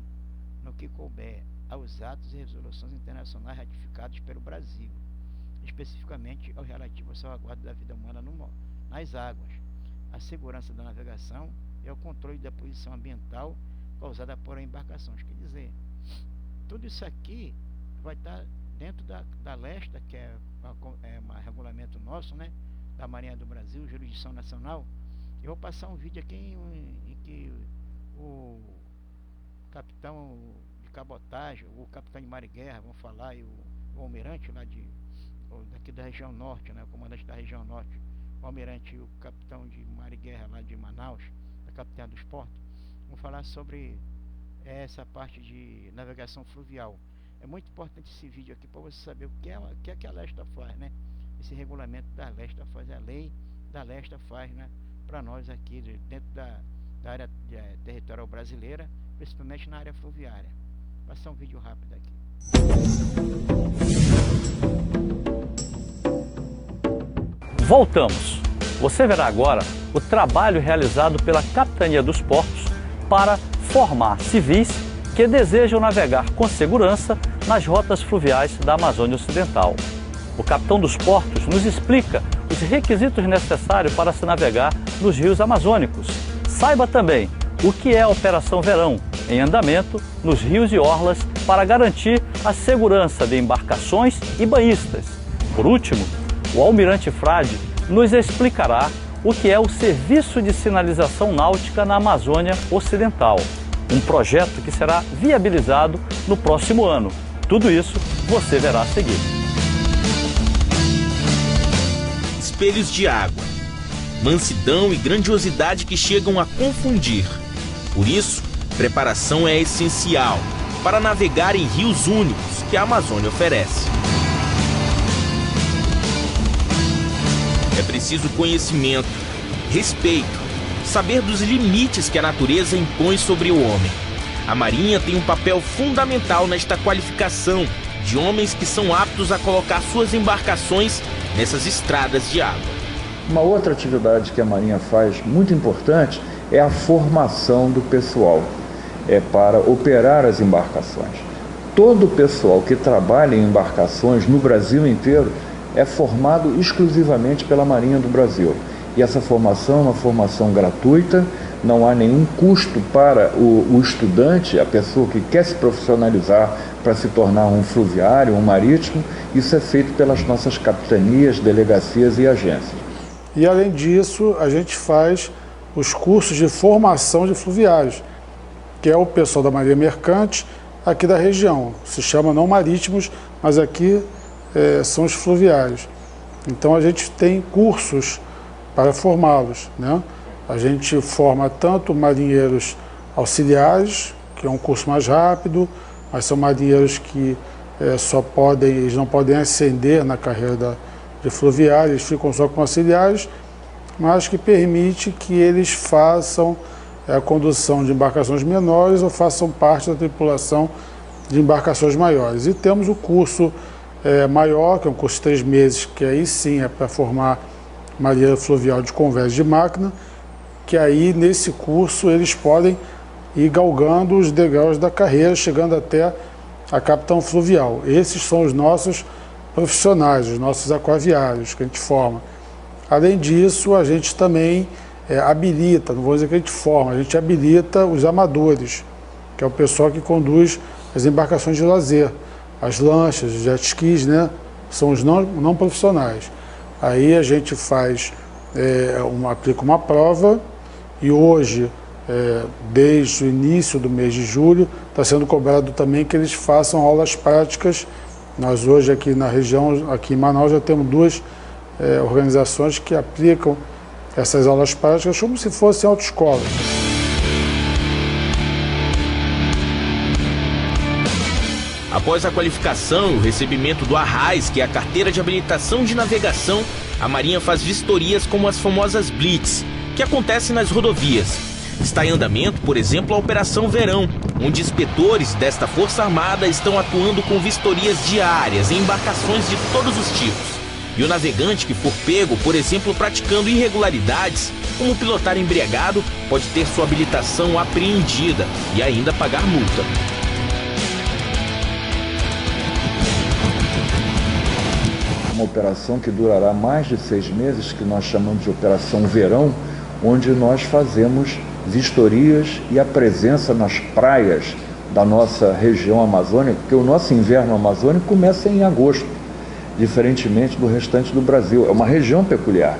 no que couber, aos atos e resoluções internacionais ratificados pelo Brasil, especificamente ao relativo à salvaguarda da vida humana nas águas, a segurança da navegação e ao controle da poluição ambiental causada por embarcações. Quer dizer, tudo isso aqui vai estar dentro da lesta, que é um regulamento nosso, né, da Marinha do Brasil, jurisdição nacional. Eu vou passar um vídeo aqui em que o capitão de cabotagem, o capitão de mar e guerra, vão falar, e o almirante lá daqui da região norte, né, o comandante da região norte, o almirante e o capitão de mar e guerra lá de Manaus, da capitã dos portos, vão falar sobre essa parte de navegação fluvial. É muito importante esse vídeo aqui para você saber o que é que a Lesta faz, né? Esse regulamento da Lesta faz, a lei da Lesta faz, né, para nós aqui dentro da área territorial brasileira, principalmente na área fluviária. Vou passar um vídeo rápido aqui. Voltamos. Você verá agora o trabalho realizado pela Capitania dos Portos para formar civis que desejam navegar com segurança nas rotas fluviais da Amazônia Ocidental. O capitão dos portos nos explica os requisitos necessários para se navegar nos rios amazônicos. Saiba também o que é a Operação Verão, em andamento nos rios e orlas para garantir a segurança de embarcações e banhistas. Por último, o almirante Frade nos explicará o que é o Serviço de Sinalização Náutica na Amazônia Ocidental, um projeto que será viabilizado no próximo ano. Tudo isso você verá a seguir. Espelhos de água, mansidão e grandiosidade que chegam a confundir. Por isso, preparação é essencial para navegar em rios únicos que a Amazônia oferece. É preciso conhecimento, respeito, saber dos limites que a natureza impõe sobre o homem. A Marinha tem um papel fundamental nesta qualificação de homens que são aptos a colocar suas embarcações nessas estradas de água. Uma outra atividade que a Marinha faz, muito importante, é a formação do pessoal, para operar as embarcações. Todo o pessoal que trabalha em embarcações no Brasil inteiro é formado exclusivamente pela Marinha do Brasil. E essa formação é uma formação gratuita, não há nenhum custo para o estudante, a pessoa que quer se profissionalizar para se tornar um fluviário, um marítimo. Isso é feito pelas nossas capitanias, delegacias e agências. E além disso, a gente faz os cursos de formação de fluviários, que é o pessoal da Marinha Mercante aqui da região. Se chama não marítimos, mas aqui são os fluviários. Então a gente tem cursos para formá-los, né? A gente forma tanto marinheiros auxiliares, que é um curso mais rápido, mas são marinheiros que eles não podem ascender na carreira de fluviário, eles ficam só como auxiliares, mas que permite que eles façam a condução de embarcações menores ou façam parte da tripulação de embarcações maiores. E temos o curso maior, que é um curso de 3 meses, que aí sim é para formar marinheiro fluvial de convés de máquina, que aí nesse curso eles podem ir galgando os degraus da carreira, chegando até a capitão fluvial. Esses são os nossos profissionais, os nossos aquaviários que a gente forma. Além disso, a gente também habilita, não vou dizer que a gente forma, a gente habilita os amadores, que é o pessoal que conduz as embarcações de lazer, as lanchas, os jet skis, né? São os não profissionais. Aí a gente faz, aplica uma prova e hoje, desde o início do mês de julho, está sendo cobrado também que eles façam aulas práticas. Nós hoje aqui na região, aqui em Manaus, já temos 2 organizações que aplicam essas aulas práticas como se fossem autoescolas. Após a qualificação e o recebimento do ARRAIS, que é a Carteira de Habilitação de Navegação, a Marinha faz vistorias como as famosas Blitz, que acontecem nas rodovias. Está em andamento, por exemplo, a Operação Verão, onde inspetores desta Força Armada estão atuando com vistorias diárias em embarcações de todos os tipos. E o navegante que for pego, por exemplo, praticando irregularidades, como pilotar embriagado, pode ter sua habilitação apreendida e ainda pagar multa. Uma operação que durará mais de 6 meses, que nós chamamos de Operação Verão, onde nós fazemos vistorias e a presença nas praias da nossa região amazônica, porque o nosso inverno amazônico começa em agosto, diferentemente do restante do Brasil. É uma região peculiar.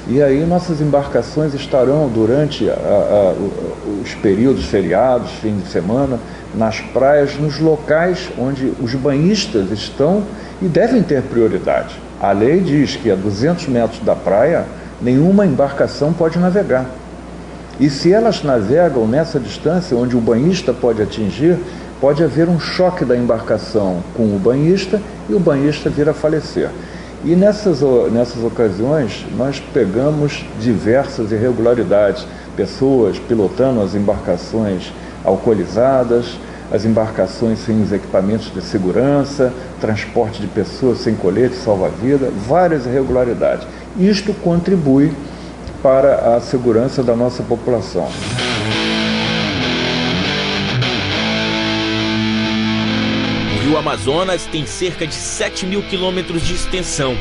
E aí nossas embarcações estarão durante os períodos feriados, fim de semana, nas praias, nos locais onde os banhistas estão e devem ter prioridade. A lei diz que a 200 metros da praia, nenhuma embarcação pode navegar. E se elas navegam nessa distância, onde o banhista pode atingir, pode haver um choque da embarcação com o banhista e o banhista vir a falecer. E nessas ocasiões, nós pegamos diversas irregularidades, pessoas pilotando as embarcações alcoolizadas, as embarcações sem os equipamentos de segurança, transporte de pessoas sem colete salva-vida, várias irregularidades. Isto contribui para a segurança da nossa população. O Rio Amazonas tem cerca de 7.000 quilômetros de extensão,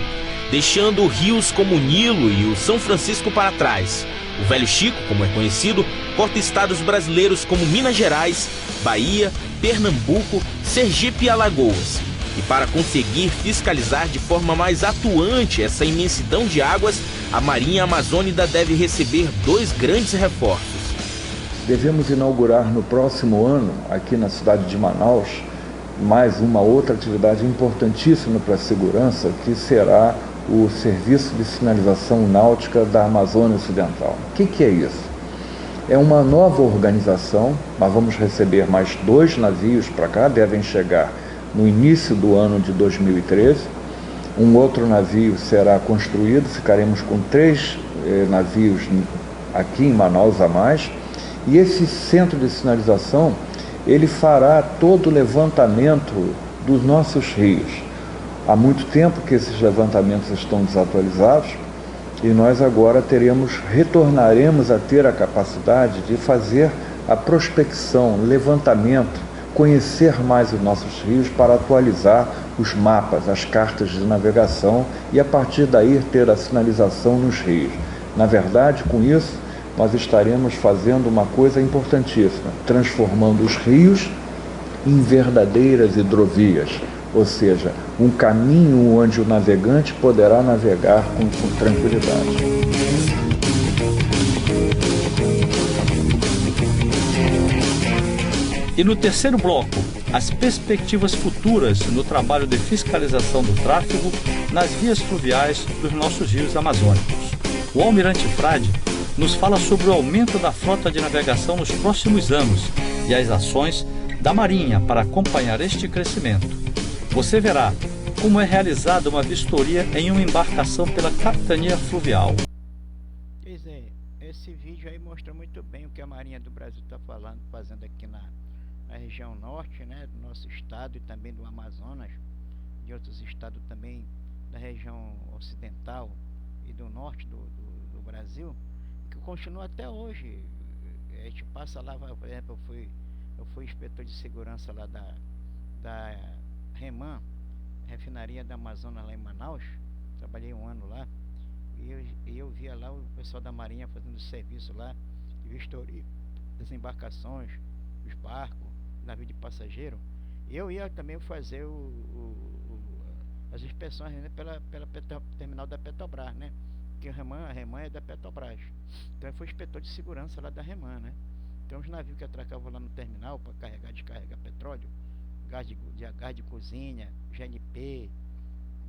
deixando rios como o Nilo e o São Francisco para trás. O Velho Chico, como é conhecido, corta estados brasileiros como Minas Gerais, Bahia, Pernambuco, Sergipe e Alagoas. E para conseguir fiscalizar de forma mais atuante essa imensidão de águas, a Marinha Amazônica deve receber 2 grandes reforços. Devemos inaugurar no próximo ano, aqui na cidade de Manaus, mais uma outra atividade importantíssima para a segurança, que será o Serviço de Sinalização Náutica da Amazônia Ocidental. O que é isso? É uma nova organização. Nós vamos receber mais 2 navios para cá, devem chegar no início do ano de 2013. Um outro navio será construído, ficaremos com 3 navios aqui em Manaus a mais. E esse centro de sinalização, ele fará todo o levantamento dos nossos rios. Há muito tempo que esses levantamentos estão desatualizados e nós agora retornaremos a ter a capacidade de fazer a prospecção, levantamento, conhecer mais os nossos rios para atualizar os mapas, as cartas de navegação e a partir daí ter a sinalização nos rios. Na verdade, com isso, nós estaremos fazendo uma coisa importantíssima, transformando os rios em verdadeiras hidrovias, ou seja, um caminho onde o navegante poderá navegar com tranquilidade. E no terceiro bloco, as perspectivas futuras no trabalho de fiscalização do tráfego nas vias fluviais dos nossos rios amazônicos. O almirante Frade nos fala sobre o aumento da frota de navegação nos próximos anos e as ações da Marinha para acompanhar este crescimento. Você verá como é realizada uma vistoria em uma embarcação pela Capitania Fluvial. Pois é, esse vídeo aí mostra muito bem o que a Marinha do Brasil está fazendo aqui na região norte, né, do nosso estado e também do Amazonas, de outros estados também, da região ocidental e do norte do Brasil, que continua até hoje. A gente passa lá, por exemplo, eu fui inspetor de segurança lá da REMAN, refinaria da Amazonas lá em Manaus, trabalhei um ano lá, e eu via lá o pessoal da Marinha fazendo serviço lá, de vistoria das embarcações, os barcos, navio de passageiro. Eu ia também fazer as inspeções, né, pela terminal da Petrobras, né? Porque a REMAN é da Petrobras. Então eu fui inspetor de segurança lá da REMAN, né? Então os navios que atracavam lá no terminal para carregar e descarregar petróleo, gás de cozinha, GNP,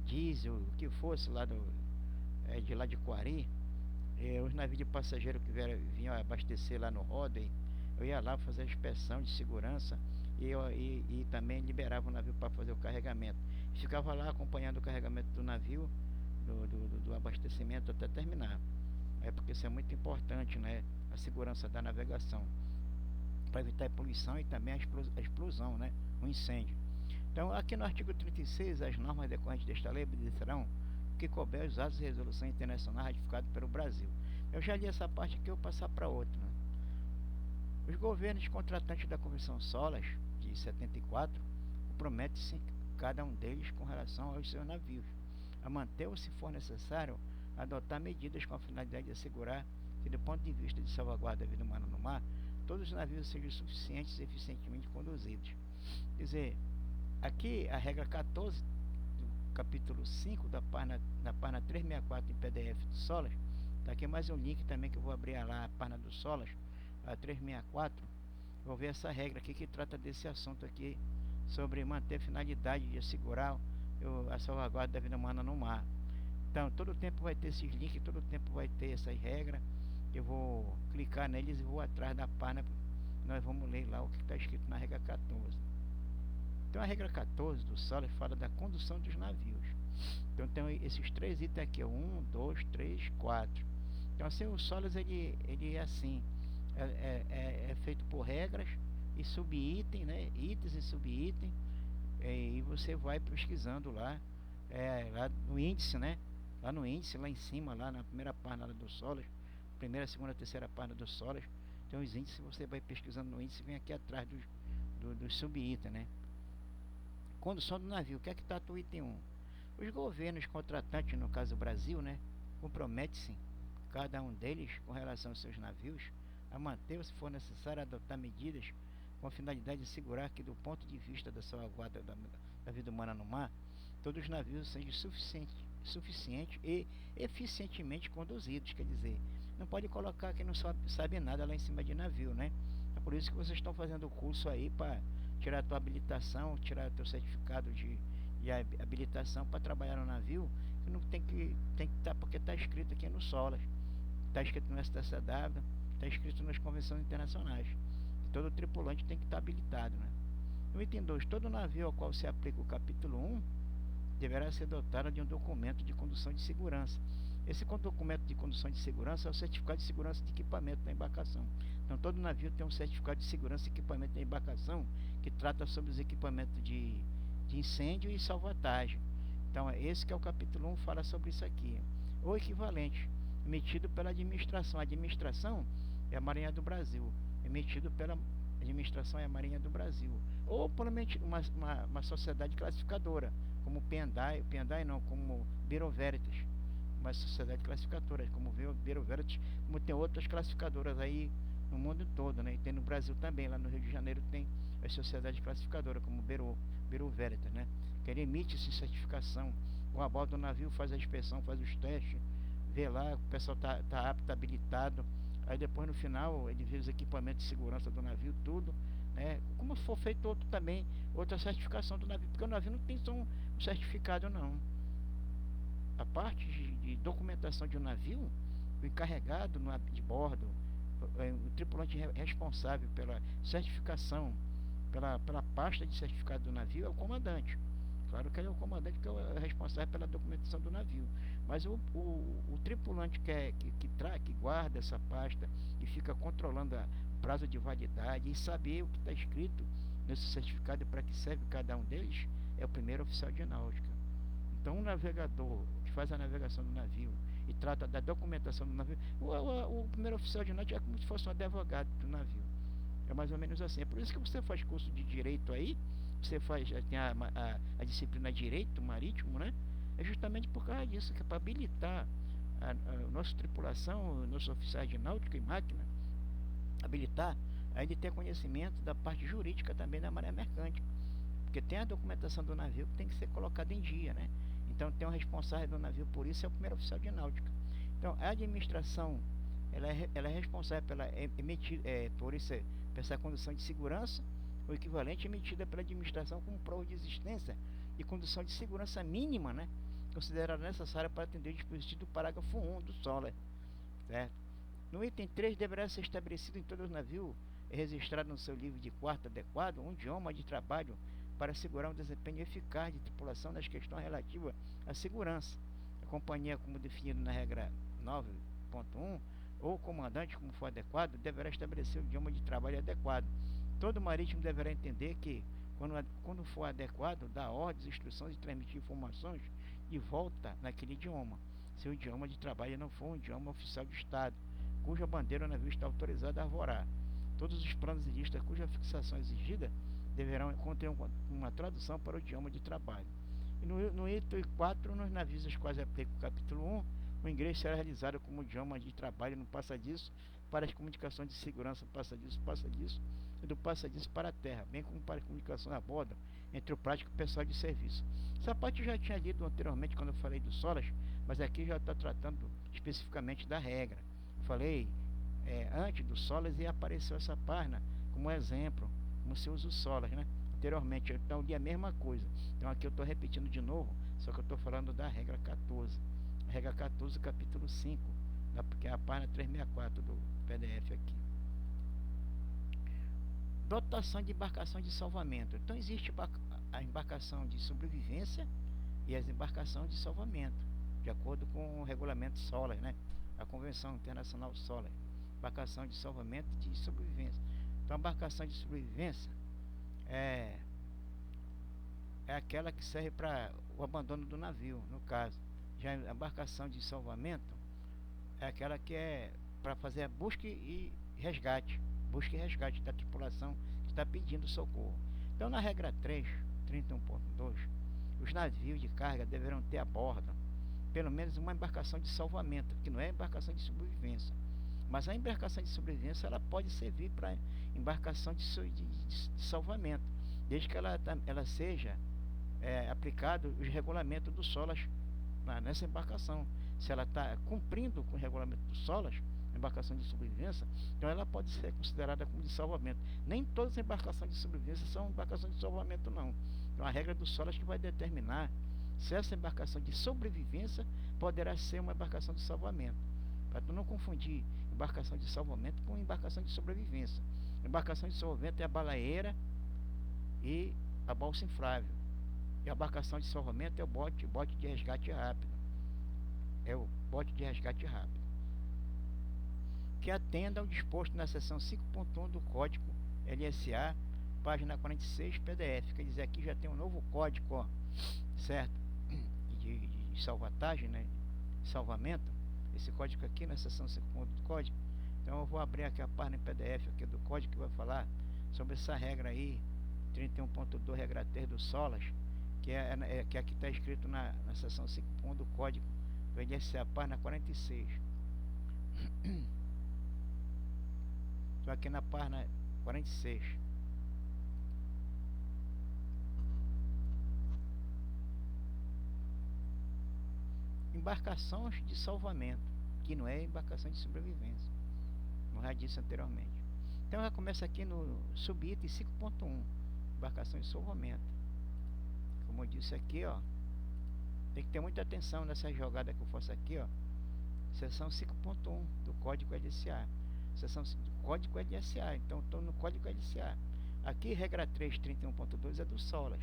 diesel, o que fosse lá de lá de Coari, os navios de passageiro que vinham abastecer lá no Rodem, eu ia lá fazer a inspeção de segurança e também liberava o navio para fazer o carregamento. Ficava lá acompanhando o carregamento do navio, do abastecimento até terminar. Porque isso é muito importante, né? A segurança da navegação, para evitar a poluição e também a explosão, né? O incêndio. Então, aqui no artigo 36, as normas decorrentes desta lei obedecerão que couber os atos de resolução internacional ratificados pelo Brasil. Eu já li essa parte aqui, eu vou passar para outra, né? Os governos contratantes da Convenção SOLAS, de 74, comprometem-se, cada um deles, com relação aos seus navios, a manter ou, se for necessário, adotar medidas com a finalidade de assegurar que, do ponto de vista de salvaguarda da vida humana no mar, todos os navios sejam suficientes e eficientemente conduzidos. Quer dizer, aqui a regra 14 do capítulo 5 da página 364 em PDF do SOLAS, está aqui mais um link também que eu vou abrir lá, a página do SOLAS, a 364, vou ver essa regra aqui que trata desse assunto aqui, sobre manter a finalidade de assegurar a salvaguarda da vida humana no mar. Então, todo tempo vai ter esses links, todo tempo vai ter essas regras. Eu vou clicar neles e vou atrás da página. Nós vamos ler lá o que está escrito na regra 14. Então, a regra 14 do SOLAS fala da condução dos navios. Então, tem esses três itens aqui: 1, 2, 3, 4. Então, assim, o SOLAS ele é assim: é feito por regras e subitem, né? Itens e subitem. E você vai pesquisando lá, lá no índice, né? Lá no índice, lá em cima, lá na primeira página do SOLAS, primeira, segunda, terceira página do SOLAS, tem os índices, você vai pesquisando no índice e vem aqui atrás dos sub-itens, né? Condução do navio, o que é que está no item 1? Os governos contratantes, no caso do Brasil, né, comprometem-se, cada um deles, com relação aos seus navios, a manter, ou, se for necessário, adotar medidas com a finalidade de assegurar que, do ponto de vista da salvaguarda da vida humana no mar, todos os navios sejam suficientes e eficientemente conduzidos. Quer dizer, não pode colocar quem não sabe nada lá em cima de navio, né? É por isso que vocês estão fazendo o curso aí para tirar a tua habilitação, tirar o teu certificado de habilitação para trabalhar no navio, que não tem que estar, porque está escrito aqui no SOLAS, está escrito no STCW, está escrito nas convenções internacionais. Todo tripulante tem que estar habilitado, né? No item 2, todo navio ao qual se aplica o capítulo 1 deverá ser dotado de um documento de condução de segurança. Esse documento de condução de segurança é o certificado de segurança de equipamento da embarcação. Então, todo navio tem um certificado de segurança de equipamento da embarcação que trata sobre os equipamentos de incêndio e salvatagem. Então, esse que é o capítulo 1, fala sobre isso aqui. O equivalente, emitido pela administração. A administração é a Marinha do Brasil. Emitido pela administração é a Marinha do Brasil, ou por uma sociedade classificadora, como P&I não, como Bureau Veritas, uma sociedade classificadora, como Bureau Veritas, como tem outras classificadoras aí no mundo todo, né? E tem no Brasil também, lá no Rio de Janeiro tem a sociedade classificadora, como Bureau Veritas, né? Que ele emite essa certificação, o a bordo do navio faz a inspeção, faz os testes, vê lá, o pessoal tá apto, habilitado. Aí depois, no final, ele vê os equipamentos de segurança do navio, tudo, né? Como for feito outra certificação do navio, porque o navio não tem só um certificado, não. A parte de documentação de um navio, o encarregado de bordo, o tripulante responsável pela certificação, pela pasta de certificado do navio é o comandante. Claro que ele é o comandante que é responsável pela documentação do navio. Mas o tripulante que guarda essa pasta e fica controlando o prazo de validade e saber o que está escrito nesse certificado e para que serve cada um deles, é o primeiro oficial de náutica. Então, um navegador que faz a navegação do navio e trata da documentação do navio, o primeiro oficial de náutica é como se fosse um advogado do navio. É mais ou menos assim. É por isso que você faz curso de direito aí, você faz, tem a disciplina Direito Marítimo, né? É justamente por causa disso, que é para habilitar a nossa tripulação, os nossos oficiais de náutica e máquina, habilitar a ele ter conhecimento da parte jurídica também da marinha mercante. Porque tem a documentação do navio que tem que ser colocada em dia, né? Então tem um responsável do navio por isso, é o primeiro oficial de náutica. Então a administração, ela é responsável pela por essa condução de segurança, o equivalente emitida pela administração como prova de existência e condução de segurança mínima, né? Considerada necessária para atender o dispositivo do parágrafo 1 do SOLAS, certo? No item 3, deverá ser estabelecido em todo o navio e registrado no seu livro de quarto adequado um idioma de trabalho para assegurar um desempenho eficaz de tripulação nas questões relativas à segurança. A companhia, como definido na regra 9.1, ou o comandante, como for adequado, deverá estabelecer o idioma de trabalho adequado. Todo marítimo deverá entender que, quando for adequado, dar ordens, instruções e transmitir informações de volta naquele idioma, se o idioma de trabalho não for um idioma oficial de Estado, cuja bandeira o navio está autorizado a arvorar. Todos os planos e listas cuja fixação exigida deverão conter uma tradução para o idioma de trabalho. E no item 4, nos navios aos quais aplica o capítulo 1, o inglês será realizado como idioma de trabalho no passadiço para as comunicações de segurança passadiço e do passadiço para a terra, bem como para as comunicações a bordo entre o prático e o pessoal de serviço. Essa parte eu já tinha lido anteriormente quando eu falei do SOLAS, mas aqui já está tratando especificamente da regra. Falei antes do SOLAS e apareceu essa página como exemplo, como se usa o SOLAS, né? Anteriormente, então eu li a mesma coisa. Então aqui eu estou repetindo de novo, só que eu estou falando da regra 14. A regra 14, capítulo 5, que é a página 364 do PDF aqui. Dotação de embarcação de salvamento. Então existe a embarcação de sobrevivência e as embarcações de salvamento, de acordo com o regulamento SOLAS, né? A Convenção Internacional SOLAS. Embarcação de salvamento e de sobrevivência. Então a embarcação de sobrevivência é aquela que serve para o abandono do navio, no caso. Já a embarcação de salvamento é aquela que é para fazer a busca e resgate da tripulação que está pedindo socorro. Então, na regra 3, 31.2, os navios de carga deverão ter a bordo pelo menos uma embarcação de salvamento, que não é embarcação de sobrevivência. Mas a embarcação de sobrevivência ela pode servir para embarcação de salvamento, desde que ela seja aplicado os regulamentos do SOLAS nessa embarcação. Se ela está cumprindo com o regulamento do SOLAS, embarcação de sobrevivência, então ela pode ser considerada como de salvamento. Nem todas as embarcações de sobrevivência são embarcações de salvamento, não. Então a regra do SOLAS que vai determinar se essa embarcação de sobrevivência poderá ser uma embarcação de salvamento. Para tu não confundir embarcação de salvamento com embarcação de sobrevivência. Embarcação de salvamento é a balaeira e a balsa inflável. E a embarcação de salvamento é o bote de resgate rápido. É o bote de resgate rápido. Que atenda ao disposto na seção 5.1 do Código LSA, página 46, PDF. Quer dizer, aqui já tem um novo código, ó, certo? De salvatagem, né? Salvamento. Esse código aqui na seção 5.1 do Código. Então eu vou abrir aqui a página em PDF aqui do Código que vai falar sobre essa regra aí, 31.2, regra 3 do SOLAS, que aqui está escrito na seção 5.1 do Código do LSA, página 46. Estou aqui na página 46. Embarcações de salvamento, que não é embarcação de sobrevivência, como já disse anteriormente. Então já começa aqui no subitem 5.1, embarcação de salvamento. Como eu disse aqui, ó, tem que ter muita atenção nessa jogada que eu faço aqui, ó. Seção 5.1 do Código LSA. Seção do Código LSA. Então estou no Código LSA. Aqui regra 3, 31.2 é do SOLAS.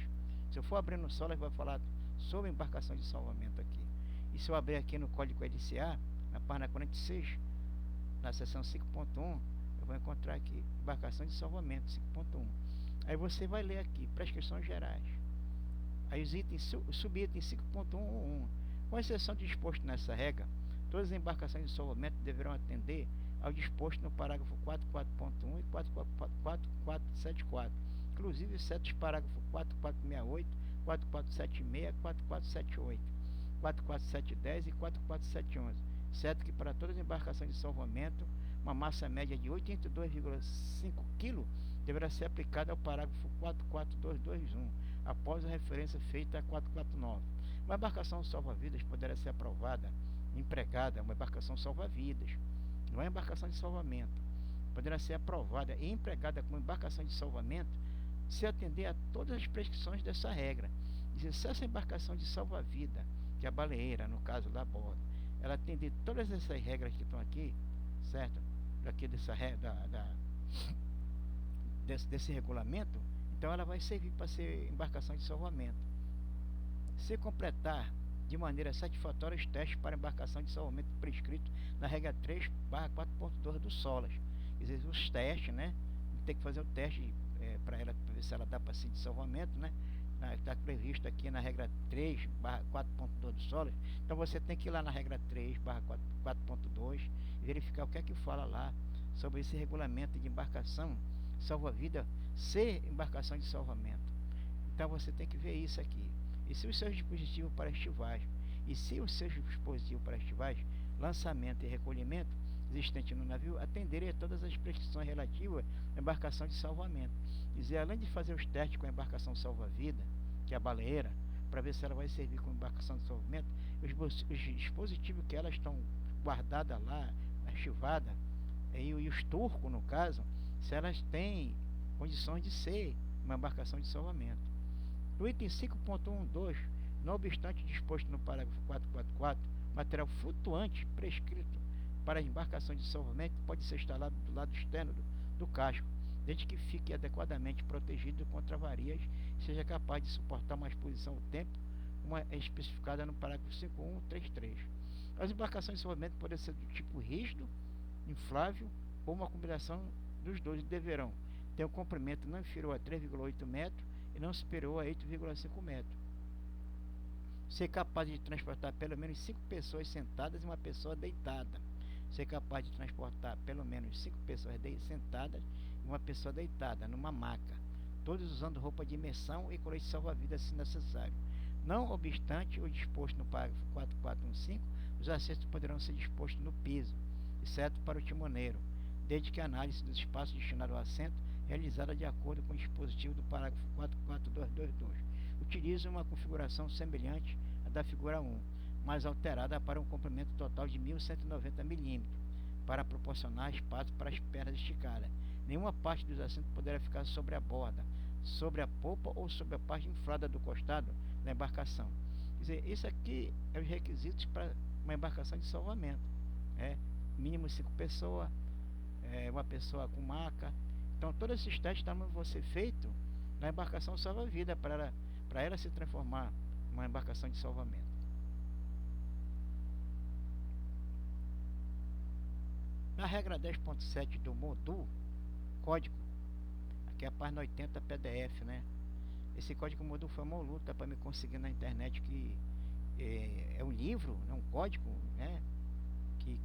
Se eu for abrir no SOLAS vai falar sobre embarcação de salvamento aqui. E se eu abrir aqui no Código LSA, na página 46, na seção 5.1, eu vou encontrar aqui embarcação de salvamento 5.1. Aí você vai ler aqui prescrições gerais. Aí os itens, subitens 5.1.1. Com exceção de disposto nessa regra, todas as embarcações de salvamento deverão atender ao disposto no parágrafo 44.1 e 4474, inclusive exceto os parágrafos 4468, 4476, 4478, 44710 e 44711, certo que para todas as embarcações de salvamento, uma massa média de 82,5 kg deverá ser aplicada ao parágrafo 44221, após a referência feita a 449. Uma embarcação salva-vidas poderá ser aprovada, empregada, uma embarcação salva-vidas, não é embarcação de salvamento, poderá ser aprovada e empregada como embarcação de salvamento se atender a todas as prescrições dessa regra. E se essa embarcação de salva-vida, que é a baleeira, no caso lá a bordo, ela atender todas essas regras que estão aqui, certo? Daqui dessa desse regulamento, então ela vai servir para ser embarcação de salvamento. Se completar de maneira satisfatória os testes para embarcação de salvamento prescrito na regra 3/4.2 do SOLAS. Quer dizer, os testes, né? Tem que fazer o teste para ela, pra ver se ela dá para ser de salvamento, né? Está previsto aqui na regra 3/4.2 do SOLAS. Então você tem que ir lá na regra 3/4.2 e verificar o que é que fala lá sobre esse regulamento de embarcação salva-vida ser embarcação de salvamento. Então você tem que ver isso aqui. E se os seus dispositivos para estivagem, lançamento e recolhimento existente no navio atenderem a todas as prescrições relativas à embarcação de salvamento. Quer dizer, além de fazer os testes com a embarcação salva-vida, que é a baleeira, para ver se ela vai servir como embarcação de salvamento, os dispositivos que elas estão guardadas lá, arquivadas, e os turcos, no caso, se elas têm condições de ser uma embarcação de salvamento. No item 5.1.2, não obstante disposto no parágrafo 444, material flutuante prescrito para embarcações de salvamento pode ser instalado do lado externo do casco, desde que fique adequadamente protegido contra avarias e seja capaz de suportar uma exposição ao tempo, como é especificada no parágrafo 5.1.3.3. As embarcações de salvamento podem ser do tipo rígido, inflável ou uma combinação dos dois e deverão ter um comprimento não inferior a 3,8 metros e não superior a 8,5 metros. Ser capaz de transportar pelo menos 5 pessoas sentadas e uma pessoa deitada. Ser capaz de transportar pelo menos 5 pessoas sentadas e uma pessoa deitada numa maca, todos usando roupa de imersão e colete salva-vidas se necessário. Não obstante o disposto no parágrafo 4415, os assentos poderão ser dispostos no piso, exceto para o timoneiro, desde que a análise do espaço destinado ao assento realizada de acordo com o dispositivo do parágrafo 44222. Utiliza uma configuração semelhante à da figura 1, mas alterada para um comprimento total de 1.190 mm, para proporcionar espaço para as pernas esticadas. Nenhuma parte dos assentos poderá ficar sobre a borda, sobre a polpa ou sobre a parte inflada do costado da embarcação. Quer dizer, isso aqui é os requisitos para uma embarcação de salvamento. Mínimo 5 pessoas, uma pessoa com maca. Então todos esses testes vão ser feitos na embarcação salva-vida para ela se transformar em uma embarcação de salvamento. Na regra 10.7 do MODU, código, aqui é a página 80 PDF, né? Esse código MODU foi uma luta para me conseguir na internet, que é um livro, é um código, né? Que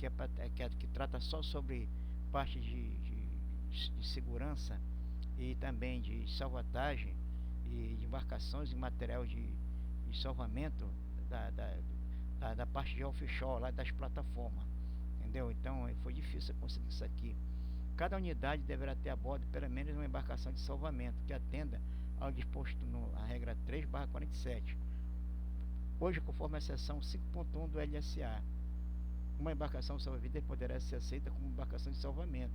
trata só sobre parte de segurança e também de salvatagem e de embarcações e material de salvamento da parte de offshore, lá das plataformas, entendeu? Então foi difícil conseguir isso aqui. Cada unidade deverá ter a bordo pelo menos uma embarcação de salvamento que atenda ao disposto na regra 3/47. Hoje, conforme a seção 5.1 do LSA, uma embarcação salva-vidas poderá ser aceita como embarcação de salvamento,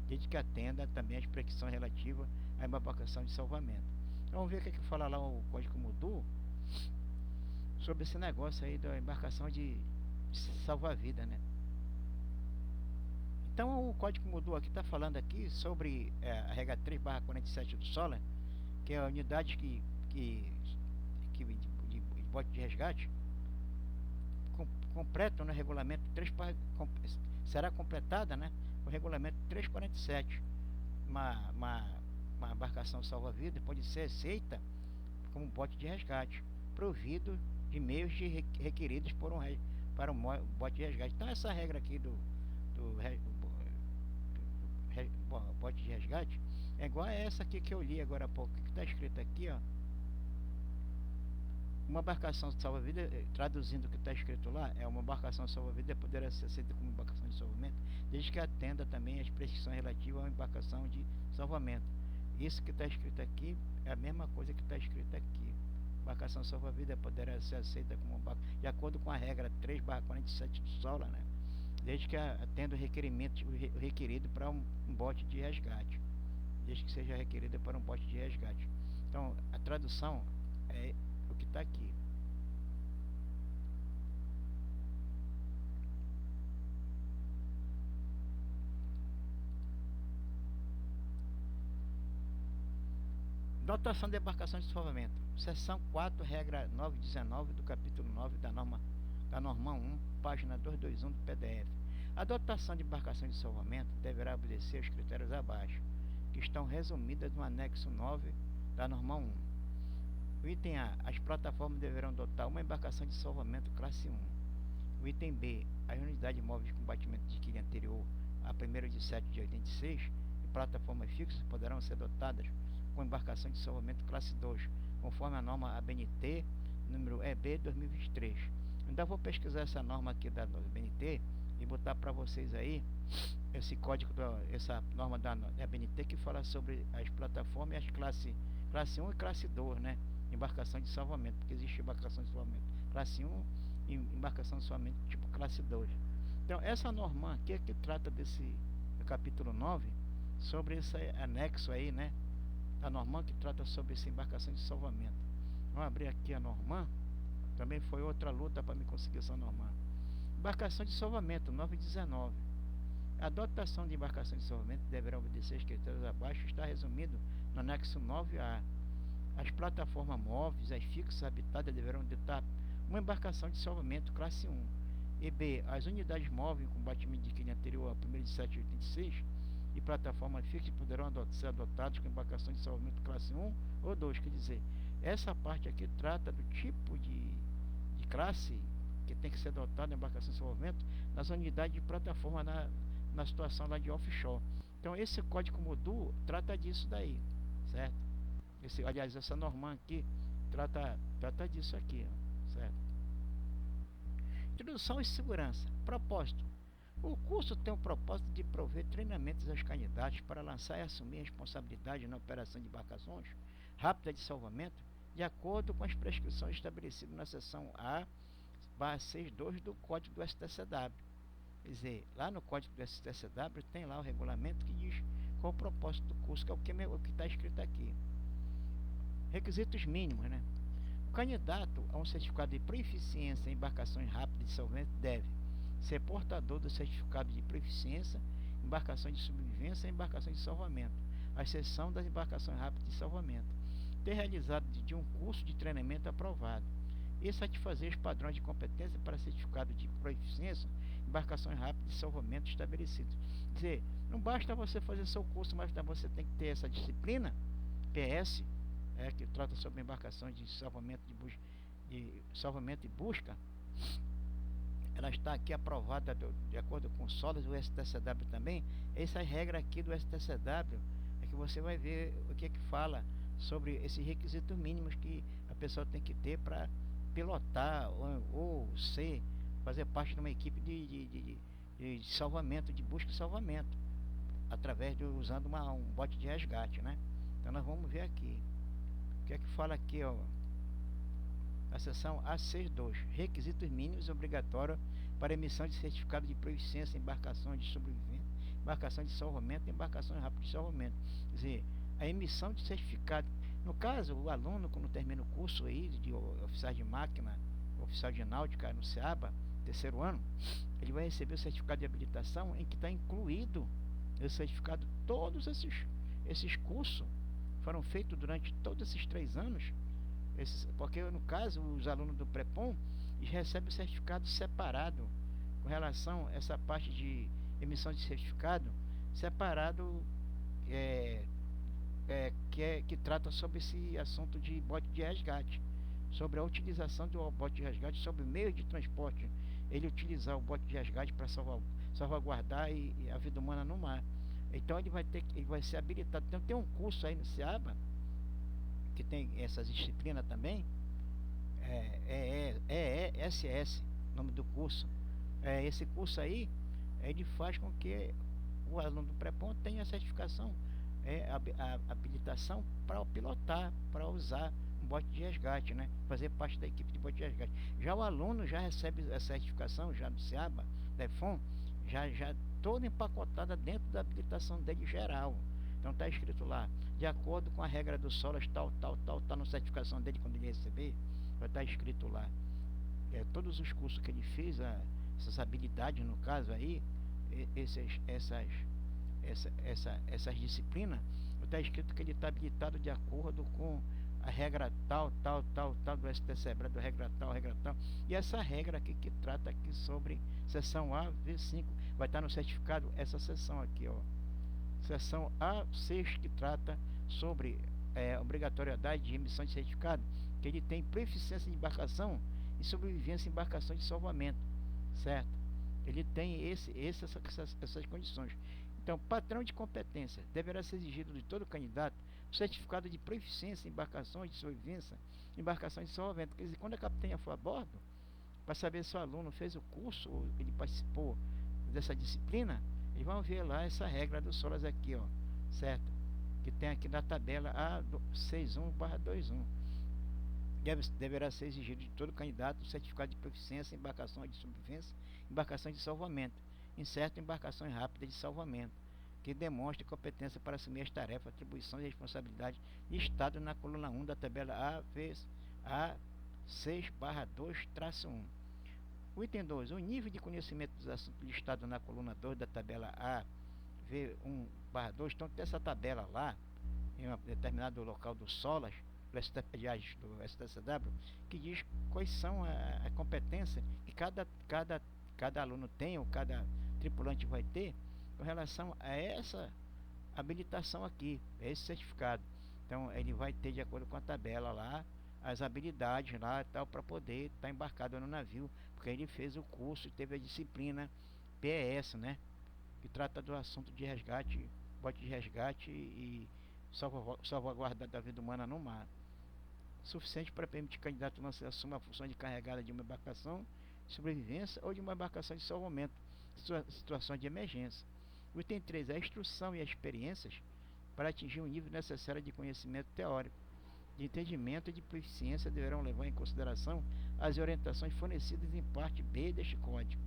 desde que atenda também às prescrições relativas à embarcação de salvamento. Então, vamos ver o que é que fala lá o código MODU sobre esse negócio aí da embarcação de salva-vida, né? Então o código MODU aqui está falando aqui sobre a regra 3/47 do SOLAS, que é a unidade de bote de resgate completam no regulamento 3, será completada, né, o regulamento 347. Uma embarcação salva-vidas pode ser aceita como bote de resgate, provido de meios requeridos para um bote de resgate. Então essa regra aqui do bote de resgate é igual a essa aqui que eu li agora há pouco, que está escrito aqui, ó. Uma embarcação de salva-vida, traduzindo o que está escrito lá, é uma embarcação de salva-vida poderá ser aceita como embarcação de salvamento, desde que atenda também às prescrições relativas a uma embarcação de salvamento. Isso que está escrito aqui é a mesma coisa que está escrito aqui. Embarcação de salva-vida poderá ser aceita como de acordo com a regra 3/47 do SOLA, né? Desde que atenda o requerimento requerido para um bote de resgate, desde que seja requerida para um bote de resgate. Então a tradução é o que está aqui. Dotação de embarcação de salvamento. Seção 4, regra 919 do capítulo 9 da norma 1, página 221 do PDF. A dotação de embarcação de salvamento deverá obedecer aos critérios abaixo, que estão resumidas no anexo 9 da norma 1. O item A. As plataformas deverão dotar uma embarcação de salvamento classe 1. O item B. As unidades móveis de combatimento de quilha anterior a 1º de 7 de 86 e plataformas fixas poderão ser dotadas com embarcação de salvamento classe 2, conforme a norma ABNT número EB 2023. Ainda vou pesquisar essa norma aqui da ABNT e botar para vocês aí esse código, essa norma da ABNT que fala sobre as plataformas e as classe 1 e classe 2, né? Embarcação de salvamento, porque existe embarcação de salvamento classe 1 e embarcação de salvamento tipo classe 2. Então essa norma aqui é que trata desse capítulo 9, sobre esse anexo aí, né? A norma que trata sobre essa embarcação de salvamento. Vamos abrir aqui a norma. Também foi outra luta para me conseguir essa norma. Embarcação de salvamento 919. A dotação de embarcação de salvamento deverá obedecer aos critérios abaixo, está resumido no anexo 9A. As plataformas móveis, as fixas habitadas deverão dotar uma embarcação de salvamento classe 1. E B. As unidades móveis em combatimento de quilha anterior a 1º de 7 de 86 e plataformas fixas poderão ser adotadas com embarcação de salvamento classe 1 ou 2. Quer dizer, essa parte aqui trata do tipo de classe que tem que ser adotada na embarcação de salvamento nas unidades de plataforma na situação lá de offshore. Então esse código modul trata disso daí, certo? Aliás, essa norma aqui trata disso aqui, certo? Introdução e segurança. Propósito. O curso tem o propósito de prover treinamentos aos candidatos para lançar e assumir responsabilidade na operação de embarcações rápidas de salvamento, de acordo com as prescrições estabelecidas na seção A/62 do Código do STCW. Quer dizer, lá no Código do STCW tem lá o regulamento que diz qual o propósito do curso, que é o que está escrito aqui. Requisitos mínimos, né? O candidato a um certificado de proficiência em embarcações rápidas de salvamento deve ser portador do certificado de proficiência em embarcações de sobrevivência e embarcações de salvamento, à exceção das embarcações rápidas de salvamento, ter realizado de um curso de treinamento aprovado e satisfazer os padrões de competência para certificado de proficiência em embarcações rápidas de salvamento estabelecidos. Quer dizer, não basta você fazer seu curso, mas você tem que ter essa disciplina PS, que trata sobre embarcações de salvamento e busca. Ela está aqui aprovada de acordo com o SOLAS do STCW também. Essa regra aqui do STCW é que você vai ver o que fala sobre esses requisitos mínimos que a pessoa tem que ter para pilotar ou fazer parte de uma equipe de salvamento, de busca e salvamento, através de usando um bote de resgate, né? Então nós vamos ver aqui o que fala aqui, ó. A seção A62, requisitos mínimos obrigatórios para emissão de certificado de proficiência em embarcações de sobrevivência, embarcações de salvamento e embarcações rápidas de salvamento. Quer dizer, a emissão de certificado, no caso, o aluno, quando termina o curso aí de oficial de máquina, oficial de náutica no SEABA, 3º ano, ele vai receber o certificado de habilitação em que está incluído esse certificado. Todos esses cursos foram feitos durante todos esses 3 anos. Porque no caso os alunos do Prepom recebem o certificado separado com relação a essa parte de emissão de certificado separado que trata sobre esse assunto de bote de resgate, sobre a utilização do bote de resgate, sobre meios de transporte, ele utilizar o bote de resgate para salvaguardar e a vida humana no mar. Então ele vai ser habilitado. Então tem um curso aí no SEABA que tem essas disciplinas também, EESS, nome do curso. Esse curso aí, ele faz com que o aluno do pré-ponto tenha a certificação, a habilitação para pilotar, para usar um bote de resgate, né? Fazer parte da equipe de bote de resgate. Já o aluno já recebe a certificação, já do SEABA, da EFON, já toda empacotada dentro da habilitação dele geral. Então está escrito lá, de acordo com a regra do SOLAS, tal, na certificação dele quando ele receber, vai estar escrito lá. Todos os cursos que ele fez, essas habilidades no caso aí, essas disciplinas, está escrito que ele está habilitado de acordo com a regra tal do STCBRA, do regra tal, e essa regra aqui que trata aqui sobre seção A, V5, vai estar no certificado essa seção aqui, ó, seção A6, que trata sobre obrigatoriedade de emissão de certificado, que ele tem proficiência de embarcação e sobrevivência em embarcação de salvamento, certo? Ele tem essas condições. Então, padrão de competência: deverá ser exigido de todo candidato o certificado de proficiência em embarcações de sobrevivência, embarcações de salvamento. Quer dizer, quando a capitania for a bordo, para saber se o aluno fez o curso ou ele participou dessa disciplina, eles vão ver lá essa regra do SOLAS aqui, ó, certo? Que tem aqui na tabela A61/21. Deverá ser exigido de todo candidato o certificado de proficiência em embarcações de sobrevivência, embarcações de salvamento, incerto embarcações rápidas de salvamento, que demonstre competência para assumir as tarefas, atribuições e responsabilidades listadas na coluna 1 da tabela A6/2-1. O item 2. O nível de conhecimento dos assuntos listados na coluna 2 da tabela AV1/2. Então tem essa tabela lá, em um determinado local do SOLAS, do STCW, que diz quais são a competência que cada aluno tem, ou cada tripulante vai ter, com relação a essa habilitação aqui, a esse certificado. Então ele vai ter, de acordo com a tabela lá, as habilidades lá e tal, para poder estar embarcado no navio, porque ele fez o curso e teve a disciplina PES, né, que trata do assunto de resgate, bote de resgate e salvaguarda da vida humana no mar, suficiente para permitir que o candidato não se assuma a função de carregada de uma embarcação de sobrevivência ou de uma embarcação de salvamento em situações de emergência. O item 3. A instrução e as experiências para atingir o nível necessário de conhecimento teórico, de entendimento e de proficiência deverão levar em consideração as orientações fornecidas em parte B deste código.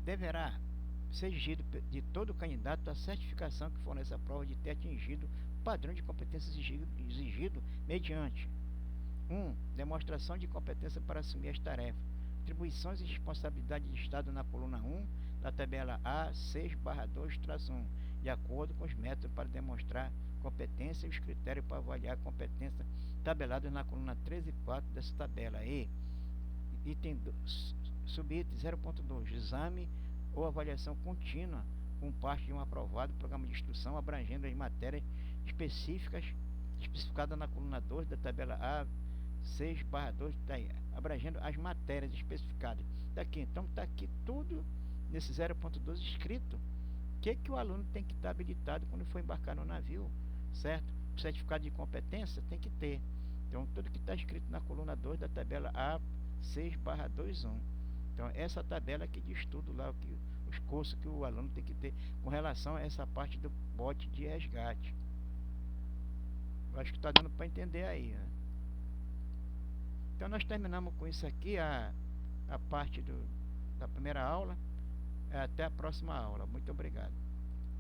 Deverá ser exigido de todo candidato a certificação que fornece a prova de ter atingido o padrão de competência exigido mediante 1. Demonstração de competência para assumir as tarefas, atribuições e responsabilidades listadas na coluna 1 da tabela A6/2-1, de acordo com os métodos para demonstrar competência e os critérios para avaliar a competência tabelados na coluna 3 e 4 dessa tabela. E item subitem 0.2, exame ou avaliação contínua com parte de um aprovado programa de instrução abrangendo as matérias especificadas na coluna 2 da tabela A6/2, abrangendo as matérias especificadas daqui. Então está aqui tudo nesse 0.2 escrito que o aluno tem que estar habilitado quando for embarcar no navio, certo? O certificado de competência tem que ter. Então tudo que está escrito na coluna 2 da tabela A6/2-1. Então essa tabela que diz tudo lá, os cursos que o aluno tem que ter com relação a essa parte do bote de resgate. Eu acho que está dando para entender aí, né? Então nós terminamos com isso aqui, a parte da primeira aula. Até a próxima aula. Muito obrigado.